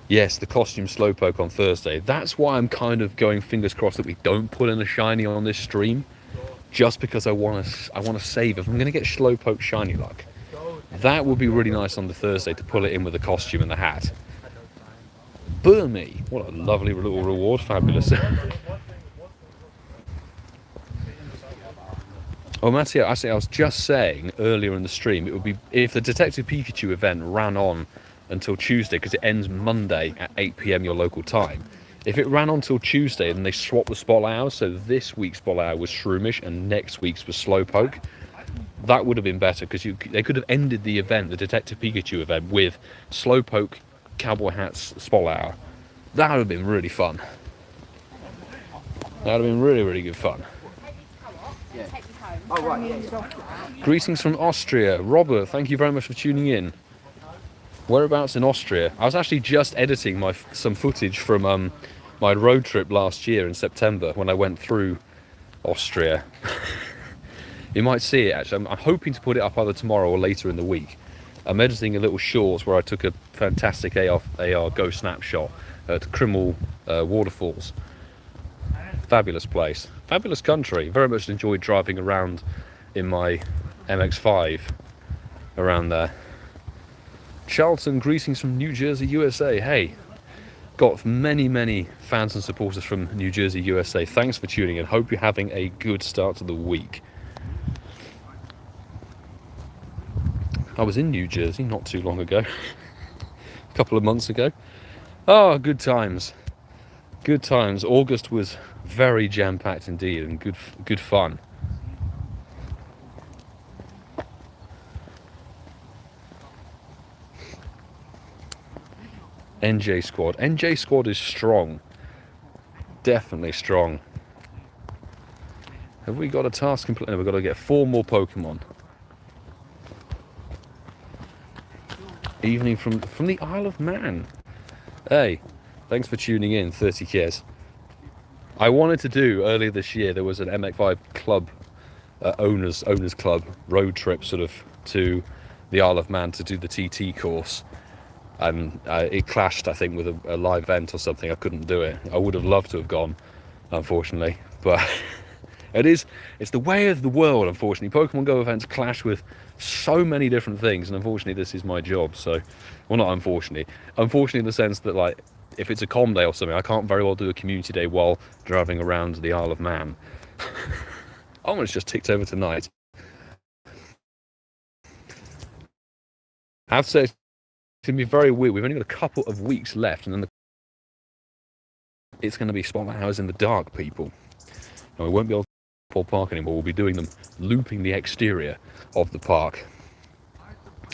Yes, the costume Slowpoke on Thursday. That's why I'm kind of going fingers crossed that we don't put in a shiny on this stream, just because I want to save. If I'm going to get Slowpoke shiny luck, that would be really nice on the Thursday to pull it in with the costume and the hat. Burmy, what a lovely little reward, fabulous. Oh, Mattia, I was just saying earlier in the stream, it would be if the Detective Pikachu event ran on until Tuesday, because it ends Monday at 8 p.m. your local time. If it ran on till Tuesday and they swapped the spotlight hours, so this week's spotlight hour was Shroomish and next week's was Slowpoke, that would have been better, because they could have ended the event, the Detective Pikachu event, with Slowpoke, Cowboy Hat's spotlight hour. That would have been really fun. That would have been really, really good fun. Greetings from Austria. Robert, thank you very much for tuning in. Whereabouts in Austria? I was actually just editing some footage from my road trip last year in September when I went through Austria. You might see it actually. I'm hoping to put it up either tomorrow or later in the week. I'm editing a little short where I took a fantastic AR Go snapshot at Krimmel Waterfalls. Fabulous place. Fabulous country. Very much enjoyed driving around in my MX-5 around there. Charlton, greetings from New Jersey, USA. Hey, got many, many fans and supporters from New Jersey, USA. Thanks for tuning in. Hope you're having a good start to the week. I was in New Jersey not too long ago. A couple of months ago. Oh, good times. Good times. August was very jam-packed indeed and good fun. NJ Squad. NJ Squad is strong. Definitely strong. Have we got a task complete? No, we've got to get 4 more Pokemon. Evening from the Isle of Man. Hey, thanks for tuning in, 30 Kies. I wanted to do earlier this year, there was an MX-5 club, owners club road trip sort of to the Isle of Man to do the TT course. And it clashed, I think, with a live event or something. I couldn't do it. I would have loved to have gone, unfortunately. But it's the way of the world, unfortunately. Pokemon Go events clash with so many different things, and unfortunately this is my job. So, well, not unfortunately. Unfortunately in the sense that, like, if it's a comm day or something, I can't very well do a community day while driving around the Isle of Man. Oh, it's just ticked over tonight. I have to say, it's going to be very weird. We've only got a couple of weeks left, and then the it's going to be spotlight hours in the dark, people. And we won't be able to Paul Park anymore. We'll be doing them looping the exterior of the park.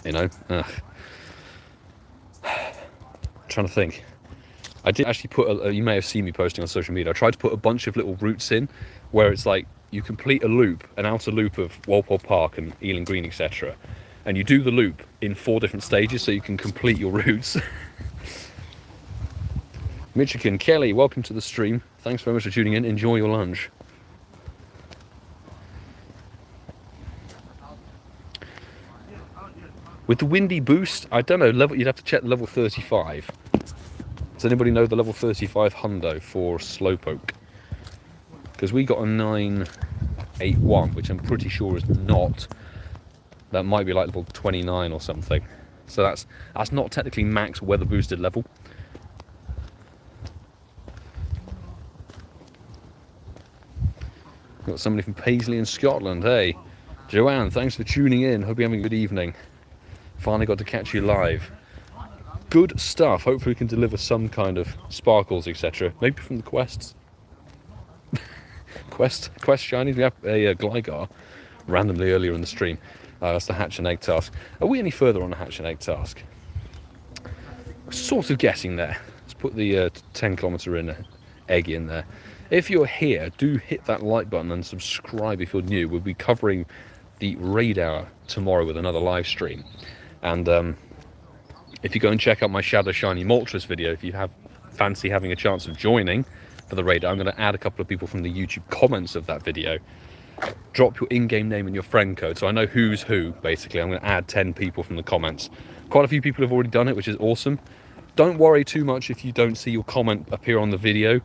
You know, trying to think. I did actually put you may have seen me posting on social media. I tried to put a bunch of little routes in where it's like you complete a loop, an outer loop of Walpole Park and Ealing Green, etc. And you do the loop in 4 different stages so you can complete your routes. Michigan, Kelly, welcome to the stream. Thanks very much for tuning in. Enjoy your lunch. With the windy boost, I don't know, you'd have to check level 35. Does anybody know the level 35 hundo for Slowpoke? Because we got a 981, which I'm pretty sure is not. That might be like level 29 or something. So that's not technically max weather boosted level. Got somebody from Paisley in Scotland. Hey, Joanne, thanks for tuning in. Hope you're having a good evening. Finally got to catch you live. Good stuff. Hopefully we can deliver some kind of sparkles, etc. Maybe from the quests. Quest shinies. We have a Gligar randomly earlier in the stream. That's the hatch and egg task. Are we any further on the hatch and egg task? Sort of guessing there. Let's put the 10 kilometre egg in there. If you're here, do hit that like button and subscribe if you're new. We'll be covering the raid hour tomorrow with another live stream. And if you go and check out my Shadow Shiny Moltres video, if you fancy having a chance of joining for the raid, I'm going to add a couple of people from the YouTube comments of that video. Drop your in-game name and your friend code, so I know who's who, basically. I'm going to add 10 people from the comments. Quite a few people have already done it, which is awesome. Don't worry too much if you don't see your comment appear on the video.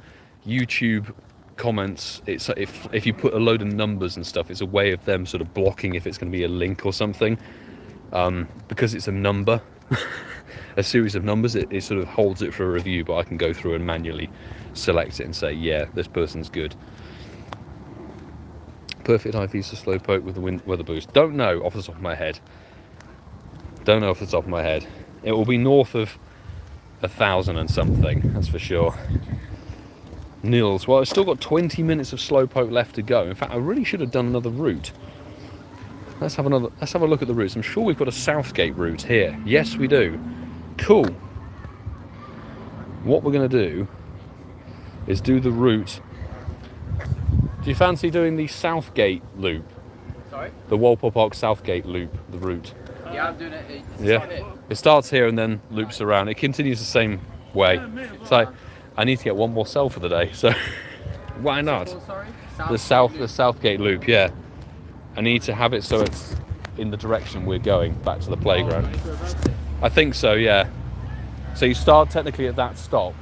YouTube comments, if you put a load of numbers and stuff, it's a way of them sort of blocking if it's going to be a link or something. Because it's a number, a series of numbers, it sort of holds it for a review, but I can go through and manually select it and say, yeah, this person's good. Perfect IV for Slowpoke with the weather boost. Don't know off the top of my head. Don't know off the top of my head. It will be north of 1,000 and something, that's for sure. Nils, well, I've still got 20 minutes of Slowpoke left to go. In fact, I really should have done another route. Let's have a look at the routes. I'm sure we've got a Southgate route here. Yes, we do. Cool. What we're going to do is do the route. Do you fancy doing the Southgate loop? Sorry? The Walpole Park Southgate loop, the route. Yeah, I'm doing it. It starts here and then loops around. It continues the same way. So I need to get one more cell for the day, so why not? The Southgate loop, yeah. I need to have it so it's in the direction we're going, back to the playground. I think so, yeah. So you start technically at that stop.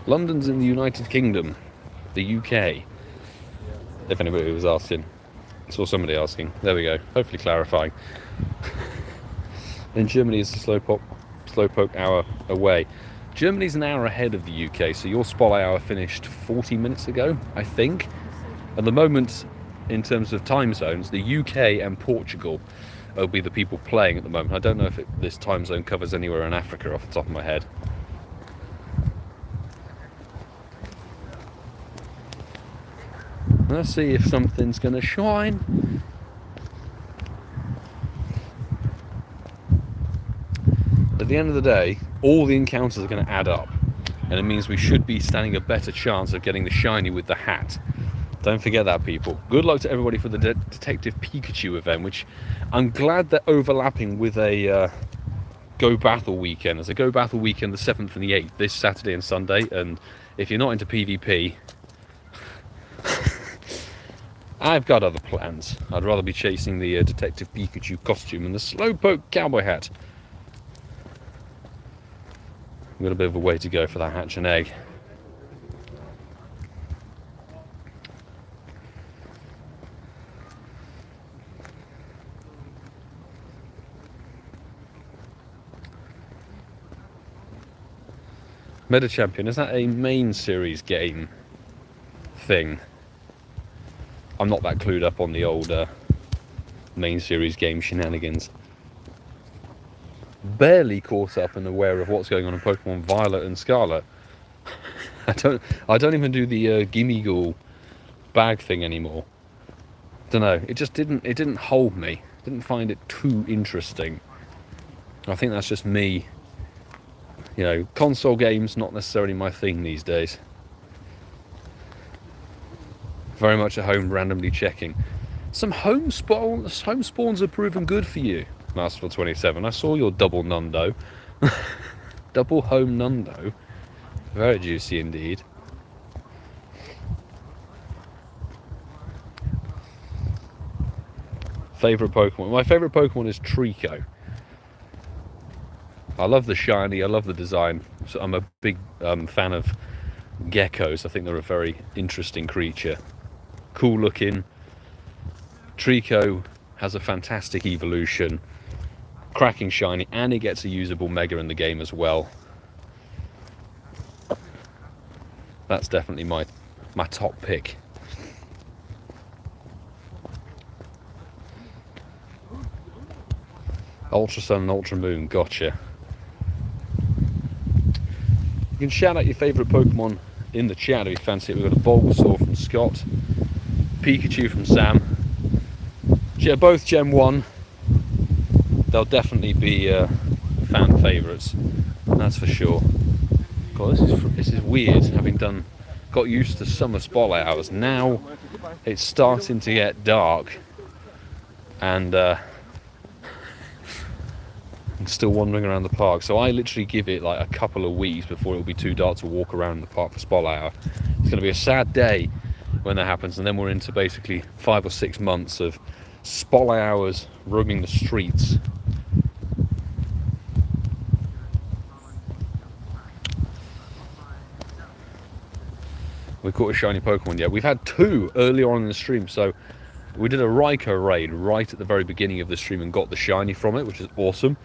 London's in the United Kingdom, the UK, if anybody was asking. I saw somebody asking. There we go, hopefully clarifying. And Germany is the Slowpoke hour away. Germany's an hour ahead of the UK, so your spotlight hour finished 40 minutes ago, I think. At the moment, in terms of time zones, the UK and Portugal will be the people playing at the moment. I don't know if this time zone covers anywhere in Africa off the top of my head. Let's see if something's going to shine. At the end of the day, all the encounters are going to add up, and it means we should be standing a better chance of getting the shiny with the hat. Don't forget that, people. Good luck to everybody for the Detective Pikachu event, which I'm glad they're overlapping with a Go Battle weekend. There's a Go Battle weekend the 7th and the 8th, this Saturday and Sunday, and if you're not into PvP, I've got other plans. I'd rather be chasing the Detective Pikachu costume and the Slowpoke cowboy hat. We've got a bit of a way to go for that hatch and egg. Meta Champion, is that a main series game thing? I'm not that clued up on the old main series game shenanigans. Barely caught up and aware of what's going on in Pokemon Violet and Scarlet. I don't even do the Gimmighoul bag thing anymore. Don't know. It didn't hold me. Didn't find it too interesting. I think that's just me. You know, console games not necessarily my thing these days. Very much at home, randomly checking. Some home spawns have proven good for you, Masterful 27. I saw your double Nundo. Double home Nundo. Very juicy indeed. Favourite Pokemon? My favourite Pokemon is Trico. I love the shiny, I love the design. So I'm a big fan of geckos. I think they're a very interesting creature. Cool looking. Trico has a fantastic evolution. Cracking shiny, and it gets a usable Mega in the game as well. That's definitely my top pick. Ultra Sun and Ultra Moon, gotcha. You can shout out your favourite Pokemon in the chat if you fancy it. We've got a Bulbasaur from Scott, Pikachu from Sam. Yeah, both Gen 1. They'll definitely be fan favourites, that's for sure. God, this is weird, having got used to summer spotlight hours. Now it's starting to get dark, and I'm still wandering around the park. So I literally give it like a couple of weeks before it'll be too dark to walk around the park for spotlight hour. It's going to be a sad day when that happens, and then we're into basically 5 or 6 months of spotlight hours roaming the streets. We caught a shiny Pokemon yet. We've had 2 earlier on in the stream. So we did a Raikou raid right at the very beginning of the stream and got the shiny from it, which is awesome.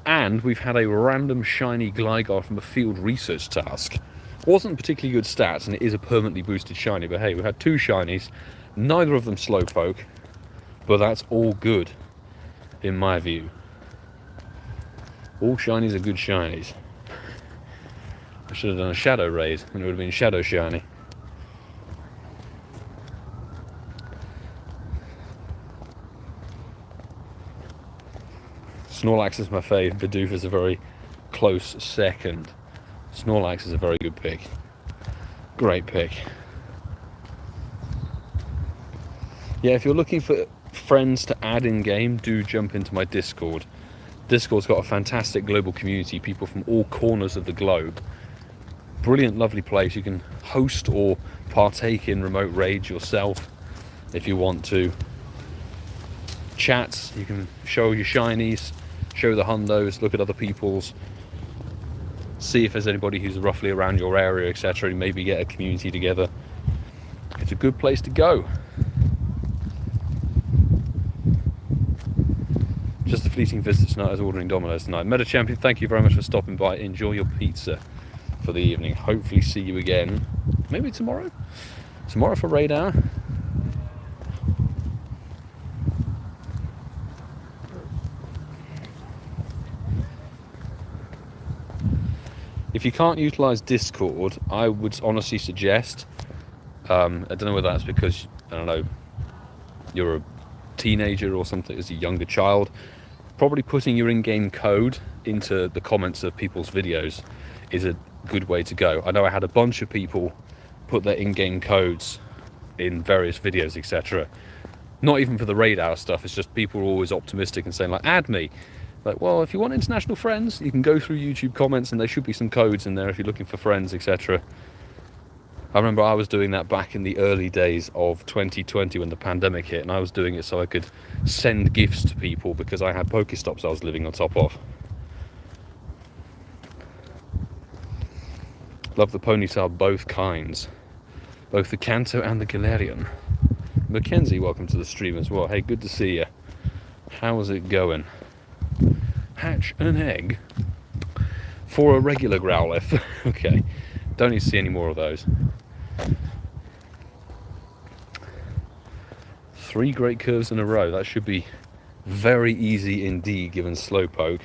And we've had a random shiny Gligar from a field research task. Wasn't particularly good stats, and it is a permanently boosted shiny. But hey, we had 2 shinies, neither of them Slowpoke, but that's all good in my view. All shinies are good shinies. I should have done a Shadow raid, and it would have been Shadow Shiny. Snorlax is my fave. Bidoof is a very close second. Snorlax is a very good pick. Great pick. Yeah, if you're looking for friends to add in game, do jump into my Discord. Discord's got a fantastic global community, people from all corners of the globe. Brilliant, lovely place. You can host or partake in remote raids yourself if you want to. Chats, you can show your shinies, show the hundos, look at other people's, see if there's anybody who's roughly around your area, etc. and maybe get a community together. It's a good place to go. Just a fleeting visit tonight. I was ordering Domino's tonight. Meta Champion, thank you very much for stopping by. Enjoy your pizza for the evening. Hopefully see you again, maybe tomorrow? Tomorrow for raid hour? If you can't utilise Discord, I would honestly suggest, I don't know whether that's because, I don't know, you're a teenager or something, as a younger child, probably putting your in-game code into the comments of people's videos is a good way to go. I know I had a bunch of people put their in-game codes in various videos, etc. Not even for the raid hour stuff, it's just people are always optimistic and saying like, add me. Like, well, if you want international friends, you can go through YouTube comments and there should be some codes in there if you're looking for friends, etc. I remember I was doing that back in the early days of 2020 when the pandemic hit, and I was doing it so I could send gifts to people because I had Pokestops I was living on top of. Love the ponytail, both kinds. Both the Kanto and the Galarian. Mackenzie, welcome to the stream as well. Hey, good to see you. How's it going? Hatch an egg. for a regular Growlithe. Okay, don't need to see any more of those. 3 great curves in a row. That should be very easy indeed, given Slowpoke.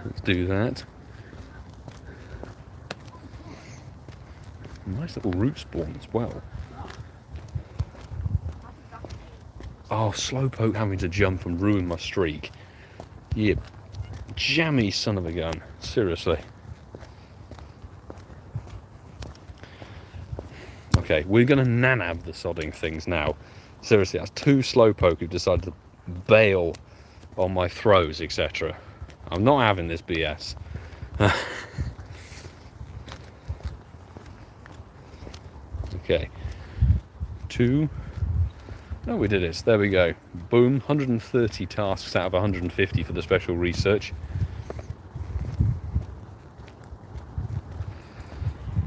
Let's do that. Nice little root spawn as well. Oh, Slowpoke having to jump and ruin my streak. You jammy son of a gun. Seriously. Okay, we're going to nanab the sodding things now. Seriously, that's 2 Slowpoke who've decided to bail on my throws, etc. I'm not having this BS. Okay. 2. Oh, we did it. There we go. Boom. 130 tasks out of 150 for the special research.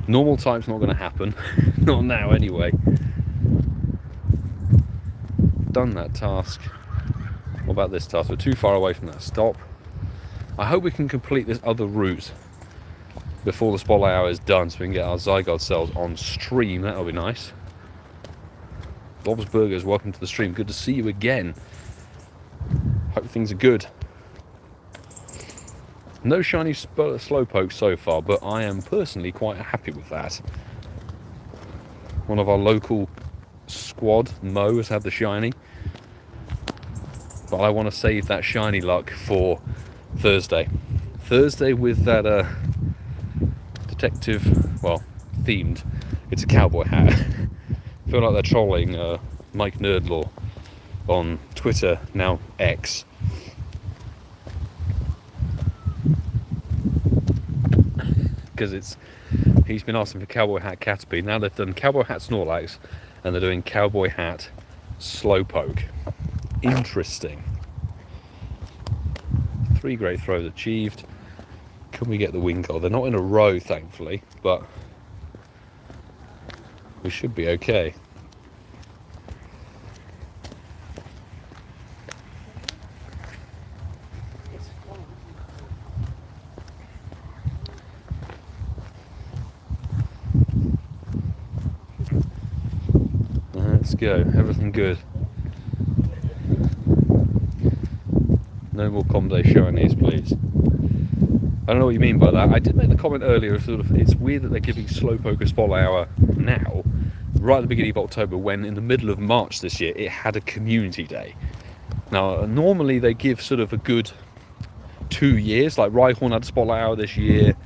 Normal type's not going to happen. Not now, anyway. Done that task. What about this task? We're too far away from that stop. I hope we can complete this other route before the spotlight hour is done, so we can get our Zygote cells on stream. That'll be nice. Bob's Burgers, welcome to the stream. Good to see you again. Hope things are good. No shiny Slowpoke so far, but I am personally quite happy with that. One of our local squad, Mo, has had the shiny. But I want to save that shiny luck for Thursday. Thursday with that detective, well, themed. It's a cowboy hat. I feel like they're trolling Mike Nerdlaw on Twitter, now X. Because he's been asking for cowboy hat Caterpie. Now they've done cowboy hat Snorlax and they're doing cowboy hat Slowpoke. Interesting. 3 great throws achieved. Can we get the wing goal? They're not in a row, thankfully, but we should be okay. Let's go. Everything good. No more Comday shinies, please. I don't know what you mean by that. I did make the comment earlier, sort of, it's weird that they're giving Slowpoke a spotlight hour now, right at the beginning of October, when in the middle of March this year it had a community day. Now, normally they give sort of a good 2 years, like Rhyhorn had a spotlight hour this year,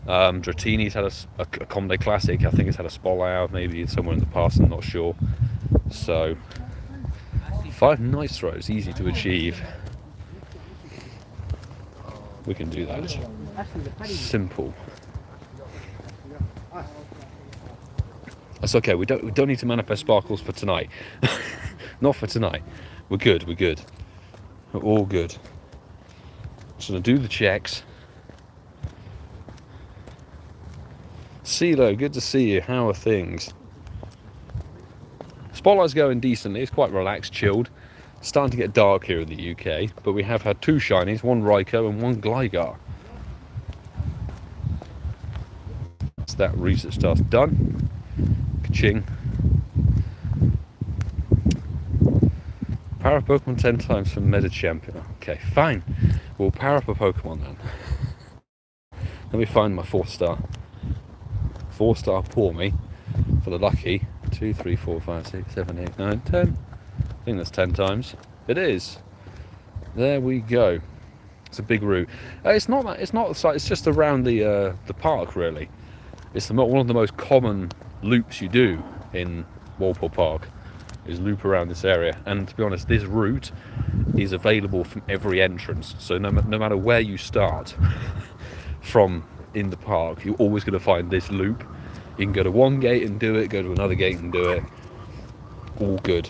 Dratini's had a Comday Classic, I think it's had a spotlight hour maybe somewhere in the past, I'm not sure. So, 5 nice throws, easy to achieve. We can do that. Simple. That's okay. We don't need to manifest sparkles for tonight. Not for tonight. We're good. We're good. We're all good. Just gonna do the checks. CeeCeeismad, good to see you. How are things? Spotlight's going decently. It's quite relaxed, chilled. Starting to get dark here in the UK, but we have had 2 shinies, 1 Raikou and 1 Gligar. That's that research task done. Ka-ching. Power up Pokemon 10 times for Meta Champion. Okay, fine. We'll power up a Pokemon then. Let me find my 4-star. 4-star pour me for the lucky. 2, 3, 4, 5, 6, 7, 8, 9, 10. I think that's 10 times. It is. There we go. It's a big route. It's not that. It's not. It's just around the park, really. It's one of the most common loops you do in Walpole Park. Is loop around this area. And to be honest, this route is available from every entrance. So no matter where you start from in the park, you're always going to find this loop. You can go to one gate and do it. Go to another gate and do it. All good.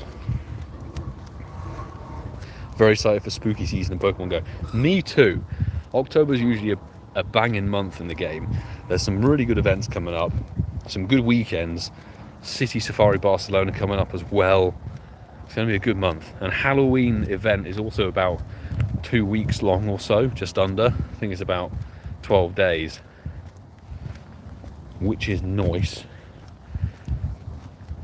Very excited for spooky season in Pokemon Go. Me too. October's usually a banging month in the game. There's some really good events coming up, some good weekends. City Safari Barcelona coming up as well. It's going to be a good month. And Halloween event is also about 2 weeks long or so, just under. I think it's about 12 days, which is nice.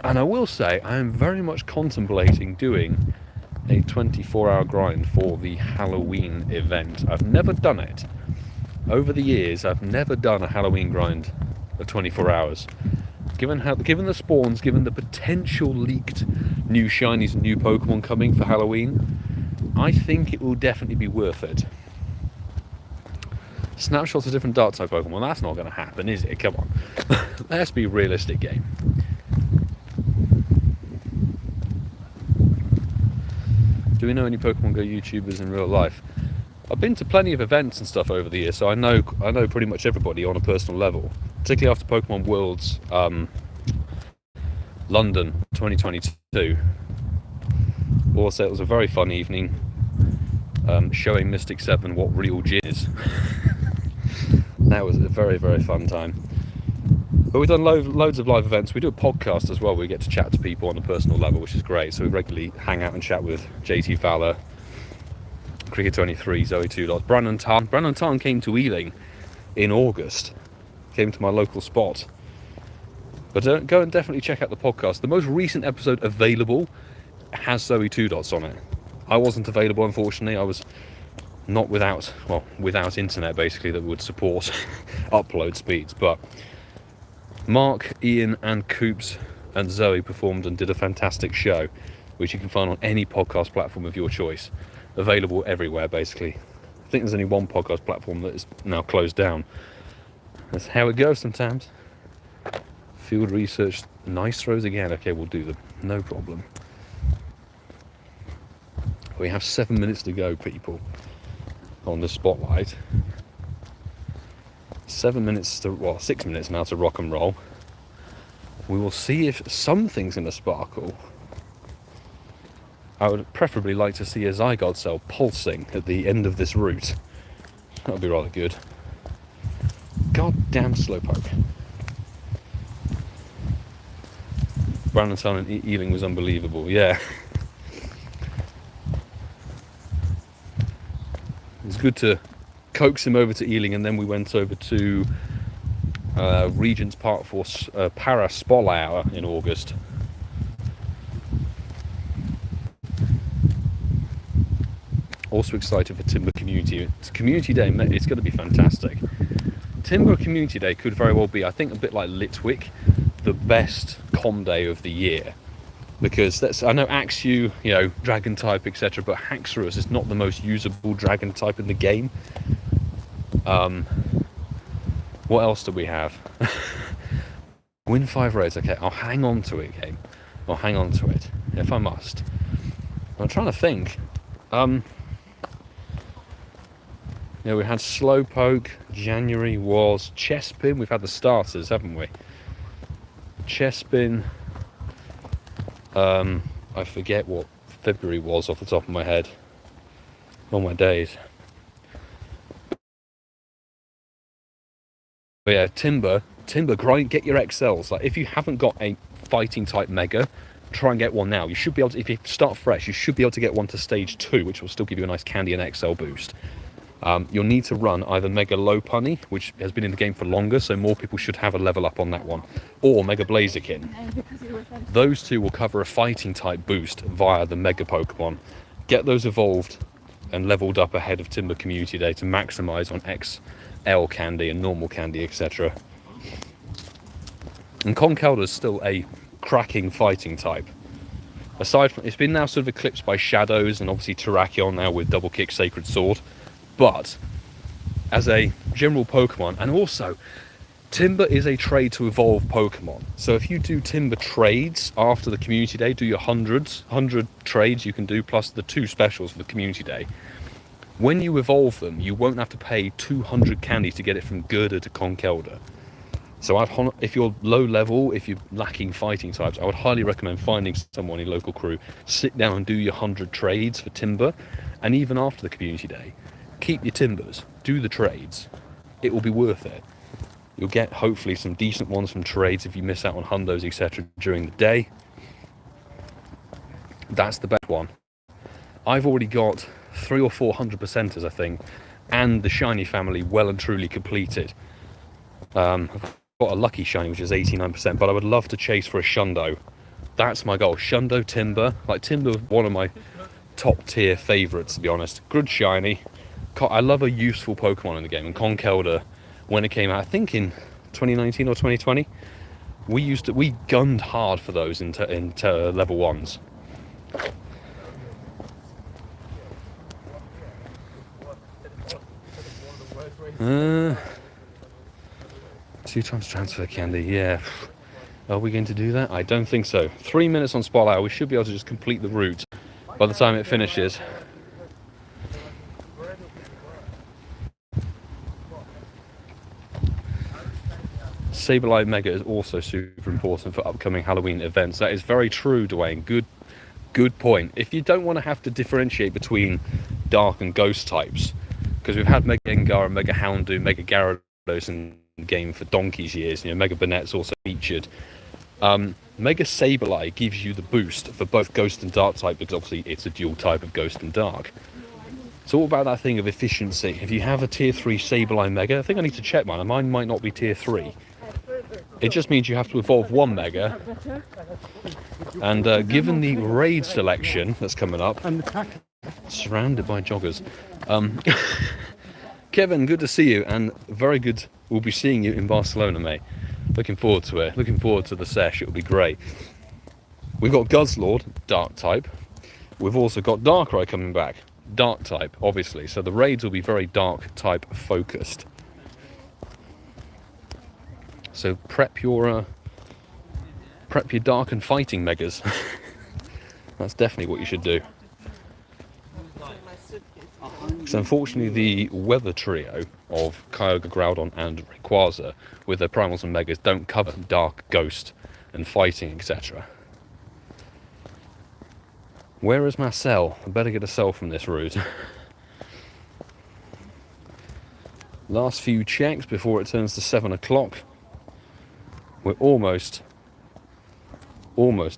And I will say, I am very much contemplating doing a 24-hour grind for the Halloween event. I've never done it. Over the years, I've never done a Halloween grind of 24 hours. Given the spawns, given the potential leaked new shinies and new Pokemon coming for Halloween, I think it will definitely be worth it. Snapshots of different dark type Pokemon, that's not going to happen, is it? Come on. Let's be a realistic game. Do we know any Pokemon Go YouTubers in real life? I've been to plenty of events and stuff over the years, so I know pretty much everybody on a personal level. Particularly after Pokemon Worlds London 2022. Also, it was a very fun evening, showing Mystic 7 what real gin is. That was a very, very fun time. But we've done loads of live events. We do a podcast as well. We get to chat to people on a personal level, which is great. So we regularly hang out and chat with JT Valor, Cricket23, Zoe 2 Dots, Brandon Tarn. Brandon Tarn came to Ealing in August. Came to my local spot. But go and definitely check out the podcast. The most recent episode available has Zoe 2 Dots on it. I wasn't available, unfortunately. I was not without internet, basically, that would support upload speeds. But Mark, Ian and Coops and Zoe performed and did a fantastic show, which you can find on any podcast platform of your choice. Available everywhere, basically. I think there's only one podcast platform that is now closed down. That's how it goes sometimes. Field research, nice throws again. Okay, we'll do them, no problem. We have 7 minutes to go, people, on the spotlight. 7 minutes to, well, 6 minutes now to rock and roll. We will see if something's going to sparkle. I would preferably like to see a Zygarde cell pulsing at the end of this route. That would be rather good. Goddamn Slowpoke. Brandon Town and Ealing was unbelievable, yeah. It was good to coax him over to Ealing, and then we went over to Regent's Park for Para Spol Hour in August. Also excited for Timber Community. It's Community Day, it's going to be fantastic. Timber Community Day could very well be, I think, a bit like Litwick, the best com day of the year. Because I know Axew, dragon type, etc., but Haxorus is not the most usable dragon type in the game. What else do we have? Win 5 raids. Okay, I'll hang on to it, game. I'll hang on to it if I must. I'm trying to think. We had Slowpoke. January was Chespin. We've had the starters, haven't we? Chespin. I forget what February was off the top of my head. On my days. But yeah, Timber, grind, get your XLs. Like, if you haven't got a fighting type Mega, try and get one now. You should be able to, if you start fresh, you should be able to get one to stage 2, which will still give you a nice Candy and XL boost. You'll need to run either Mega Lopunny, which has been in the game for longer, so more people should have a level up on that one, or Mega Blaziken. Those two will cover a fighting type boost via the Mega Pokemon. Get those evolved and leveled up ahead of Timber Community Day to maximise on XL Candy and normal Candy, etc. And Conkeldurr is still a cracking fighting type. Aside from, it's been now sort of eclipsed by Shadows and obviously Terrakion now with Double Kick Sacred Sword. But as a general Pokemon, and also Timber is a trade to evolve Pokemon. So if you do Timber trades after the Community Day, do your 100 trades you can do, plus the 2 specials for the Community Day. When you evolve them, you won't have to pay 200 candy to get it from Girder to Conkeldurr. So if you're low level, if you're lacking fighting types, I would highly recommend finding someone in your local crew, sit down and do your 100 trades for Timber, and even after the Community Day, keep your Timbers, do the trades. It will be worth it. You'll get hopefully some decent ones from trades if you miss out on hundos, etc. during the day. That's the best one. I've already got 3 or 4 100%ers, I think, and the shiny family well and truly completed. I've got a lucky shiny, which is 89%, but I would love to chase for a Shundo. That's my goal. Shundo, Timber. Like, Timber, one of my top tier favourites, to be honest. Good shiny. I love a useful Pokemon in the game, and Conkeldurr, when it came out, I think in 2019 or 2020, we gunned hard for those into level 1s. Two times transfer candy, yeah. Are we going to do that? I don't think so. 3 minutes on Spotlight, we should be able to just complete the route by the time it finishes. Sableye Mega is also super important for upcoming Halloween events. That is very true, Dwayne. Good point. If you don't want to have to differentiate between dark and ghost types, because we've had Mega Gengar and Mega Houndoom, Mega Gyarados in the game for donkey's years. You know, Mega Burnet's also featured. Mega Sableye gives you the boost for both ghost and dark type, because obviously it's a dual type of ghost and dark. It's all about that thing of efficiency. If you have a tier 3 Sableye Mega, I think I need to check mine. Mine might not be tier 3. It just means you have to evolve one Mega. And given the raid selection that's coming up, surrounded by joggers. Kevin, good to see you, and very good. We'll be seeing you in Barcelona, mate. Looking forward to it. Looking forward to the sesh. It'll be great. We've got Guzzlord, dark type. We've also got Darkrai coming back, dark type, obviously. So the raids will be very dark type focused. So prep your dark and fighting Megas. That's definitely what you should do. So unfortunately, the weather trio of Kyogre, Groudon and Rayquaza with their primals and Megas don't cover dark, ghost and fighting, etc. Where is my cell? I better get a cell from this route. Last few checks before it turns to 7 o'clock. We're almost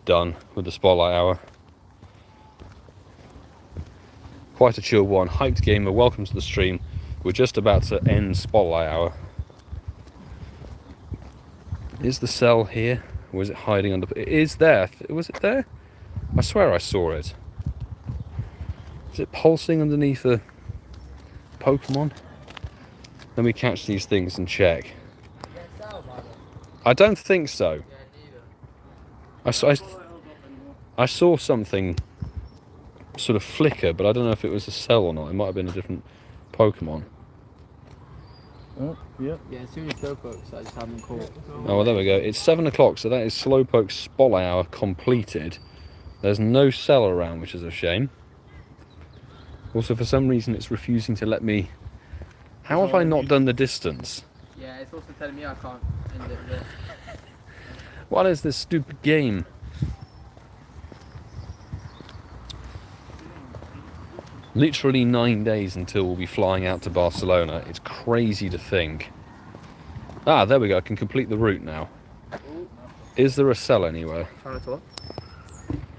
done with the Spotlight Hour. Quite a chill one. Hyped Gamer, welcome to the stream. We're just about to end Spotlight Hour. Is the cell here? Or is it hiding under... It is there. Was it there? I swear I saw it. Is it pulsing underneath a Pokemon? Let me catch these things and check. I don't think so. I saw something sort of flicker, but I don't know if it was a cell or not. It might have been a different Pokemon. Oh, yeah. Yeah, as soon as Slowpoke, so I just haven't caught. Oh, well, there we go. It's 7 o'clock, so that is Slowpoke's Spotlight Hour completed. There's no cell around, which is a shame. Also, for some reason, it's refusing to let me... How have I not done the distance? Yeah, it's also telling me I can't end it there. What is this stupid game? Literally 9 days until we'll be flying out to Barcelona. It's crazy to think. Ah, there we go. I can complete the route now. Is there a cell anywhere? Trying to talk?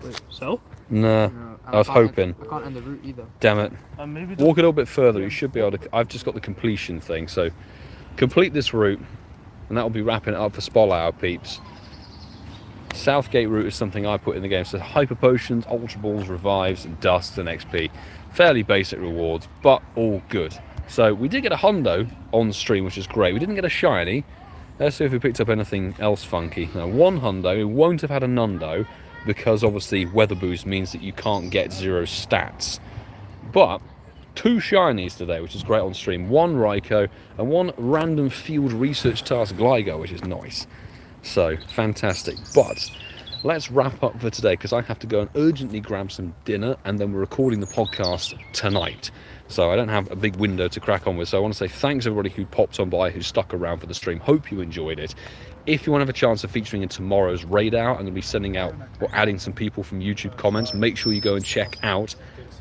Wait, So? Nah, no, I was hoping. I can't end the route either. Damn it. Maybe Walk a little bit further. You should be able to... I've just got the completion thing, so... Complete this route, and that will be wrapping it up for Spotlight Hour, peeps. Southgate route is something I put in the game. So Hyper Potions, Ultra Balls, Revives, and Dust and XP. Fairly basic rewards, but all good. So we did get a Hundo on stream, which is great. We didn't get a shiny. Let's see if we picked up anything else funky. Now, one Hundo. We won't have had a Nundo, because obviously Weather Boost means that you can't get 0 stats. But 2 shinies today, which is great on stream. 1 Raikou and 1 random field research task Gligar, which is nice. So, fantastic. But let's wrap up for today, because I have to go and urgently grab some dinner, and then we're recording the podcast tonight. So I don't have a big window to crack on with. So I want to say thanks everybody who popped on by, who stuck around for the stream. Hope you enjoyed it. If you want to have a chance of featuring in tomorrow's raid out, I'm going to be sending out or adding some people from YouTube comments. Make sure you go and check out.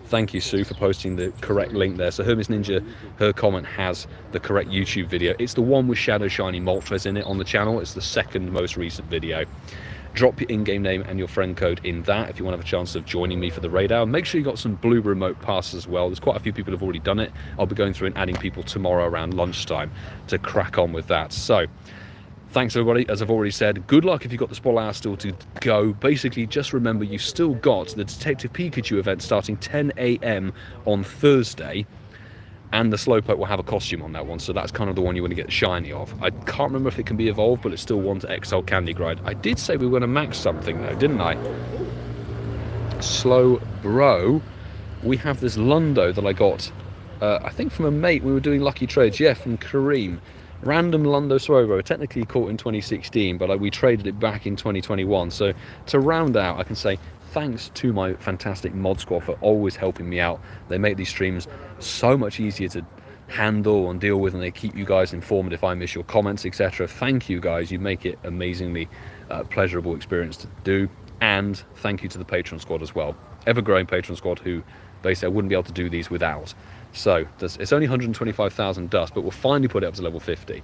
Thank you, Sue, for posting the correct link there. So HermesNinja, her comment has the correct YouTube video. It's the one with Shadow Shiny Moltres in it on the channel. It's the second most recent video. Drop your in-game name and your friend code in that if you want to have a chance of joining me for the raid hour. Make sure you got some blue remote passes as well. There's quite a few people who've already done it. I'll be going through and adding people tomorrow around lunchtime to crack on with that. So thanks everybody. As I've already said, good luck if you've got the spoil hour still to go. Basically, just remember you've still got the Detective Pikachu event starting 10 AM on Thursday, and the Slowpoke will have a costume on that one, so that's kind of the one you want to get the shiny of. I can't remember if it can be evolved, but it's still one to XL Candy Grind. I did say we were going to max something though, didn't I? Slow Bro, we have this Lundo that I got, I think from a mate. We were doing lucky trades, yeah, from Kareem. Random Lundo Slowbro, technically caught in 2016, but we traded it back in 2021. So to round out, I can say thanks to my fantastic mod squad for always helping me out. They make these streams so much easier to handle and deal with, and they keep you guys informed if I miss your comments, etc. Thank you guys, you make it amazingly pleasurable experience to do. And thank you to the Patreon squad as well, ever-growing Patreon squad, who basically I wouldn't be able to do these without. So it's only 125,000 dust, but we'll finally put it up to level 50.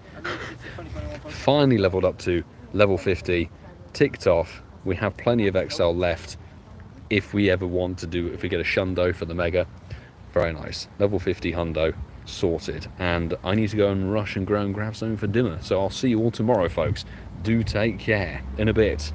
Finally leveled up to level 50, ticked off. We have plenty of XL left if we ever want to do, if we get a Shundo for the Mega. Very nice. Level 50 Hundo, sorted. And I need to go and rush and go and grab something for dinner. So I'll see you all tomorrow, folks. Do take care. In a bit.